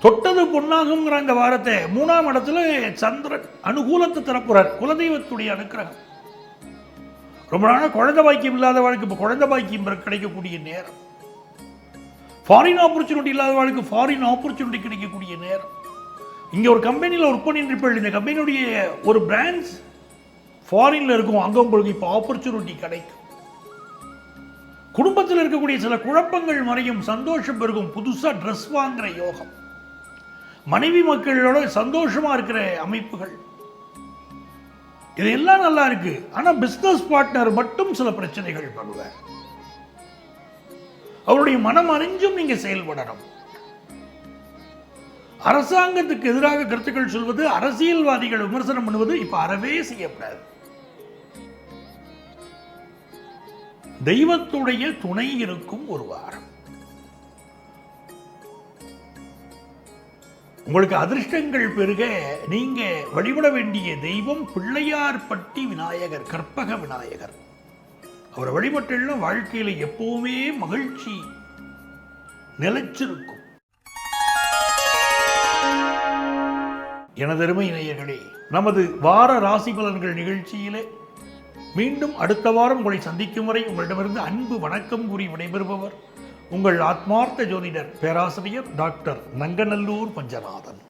[SPEAKER 1] தொட்டது பொன்னாகுங்கிற இந்த வாரத்தை 3ஆம் இடத்துல சந்திரன் அனுகூலத்தை தரப்புறார். குலதெய்வத்துடைய அனுக்கிரகம். ரொம்ப நாளாக குழந்தை பாக்கியம் இல்லாதவர்களுக்கு இப்போ குழந்தை பாக்கியம் கிடைக்கக்கூடிய நேரம். ஃபாரின் ஆப்பர்ச்சுனிட்டி இல்லாதவர்களுக்கு ஃபாரின் ஆப்பர்ச்சுனிட்டி கிடைக்கக்கூடிய நேரம். இங்கே ஒரு கம்பெனியில் ஒர்க் பண்ணிட்டு இருப்பீர்கள், இந்த கம்பெனியுடைய ஒரு பிரான்ச் ஃபாரின்ல இருக்கும், அங்கே உங்களுக்கு இப்போ ஆப்பர்ச்சுனிட்டி கிடைக்கும். குடும்பத்தில் இருக்கக்கூடிய சில குழப்பங்கள் மறையும், சந்தோஷம் பெருகும். புதுசாக ட்ரெஸ் வாங்குற யோகம், மனைவி மக்களோட சந்தோஷமா இருக்கிற அமைப்புகள், இதெல்லாம் நல்லா இருக்கு. ஆனா பிசினஸ் பார்ட்னர் மட்டும் சில பிரச்சனைகள் பண்ணுவார். அவருடைய மனம் அறிஞ்சும் நீங்க செயல்படணும். அரசாங்கத்துக்கு எதிராக கருத்துக்கள் சொல்வது, அரசியல்வாதிகள் விமர்சனம் பண்ணுவது இப்ப அறவே செய்யப்படாது. தெய்வத்துடைய துணை இருக்கும் ஒரு வாரம். உங்களுக்கு அதிர்ஷ்டங்கள் பெருக நீங்க வழிபட வேண்டிய தெய்வம் பிள்ளையார்பட்டி விநாயகர், கற்பக விநாயகர். அவரை வழிபட்டுள்ள வாழ்க்கையில எப்பவுமே மகிழ்ச்சி நிலைச்சிருக்கும். எனதருமை நேயர்களே, நமது வார ராசி பலன்கள் நிகழ்ச்சியிலே மீண்டும் அடுத்த வாரம் உங்களை சந்திக்கும் வரை உங்களிடமிருந்து அன்பு வணக்கம் கூறி விடைபெறுபவர் உங்கள் ஆத்மார்த்த ஜோதிடர் பேராசிரியர் டாக்டர் நங்கநல்லூர் பஞ்சநாதன்.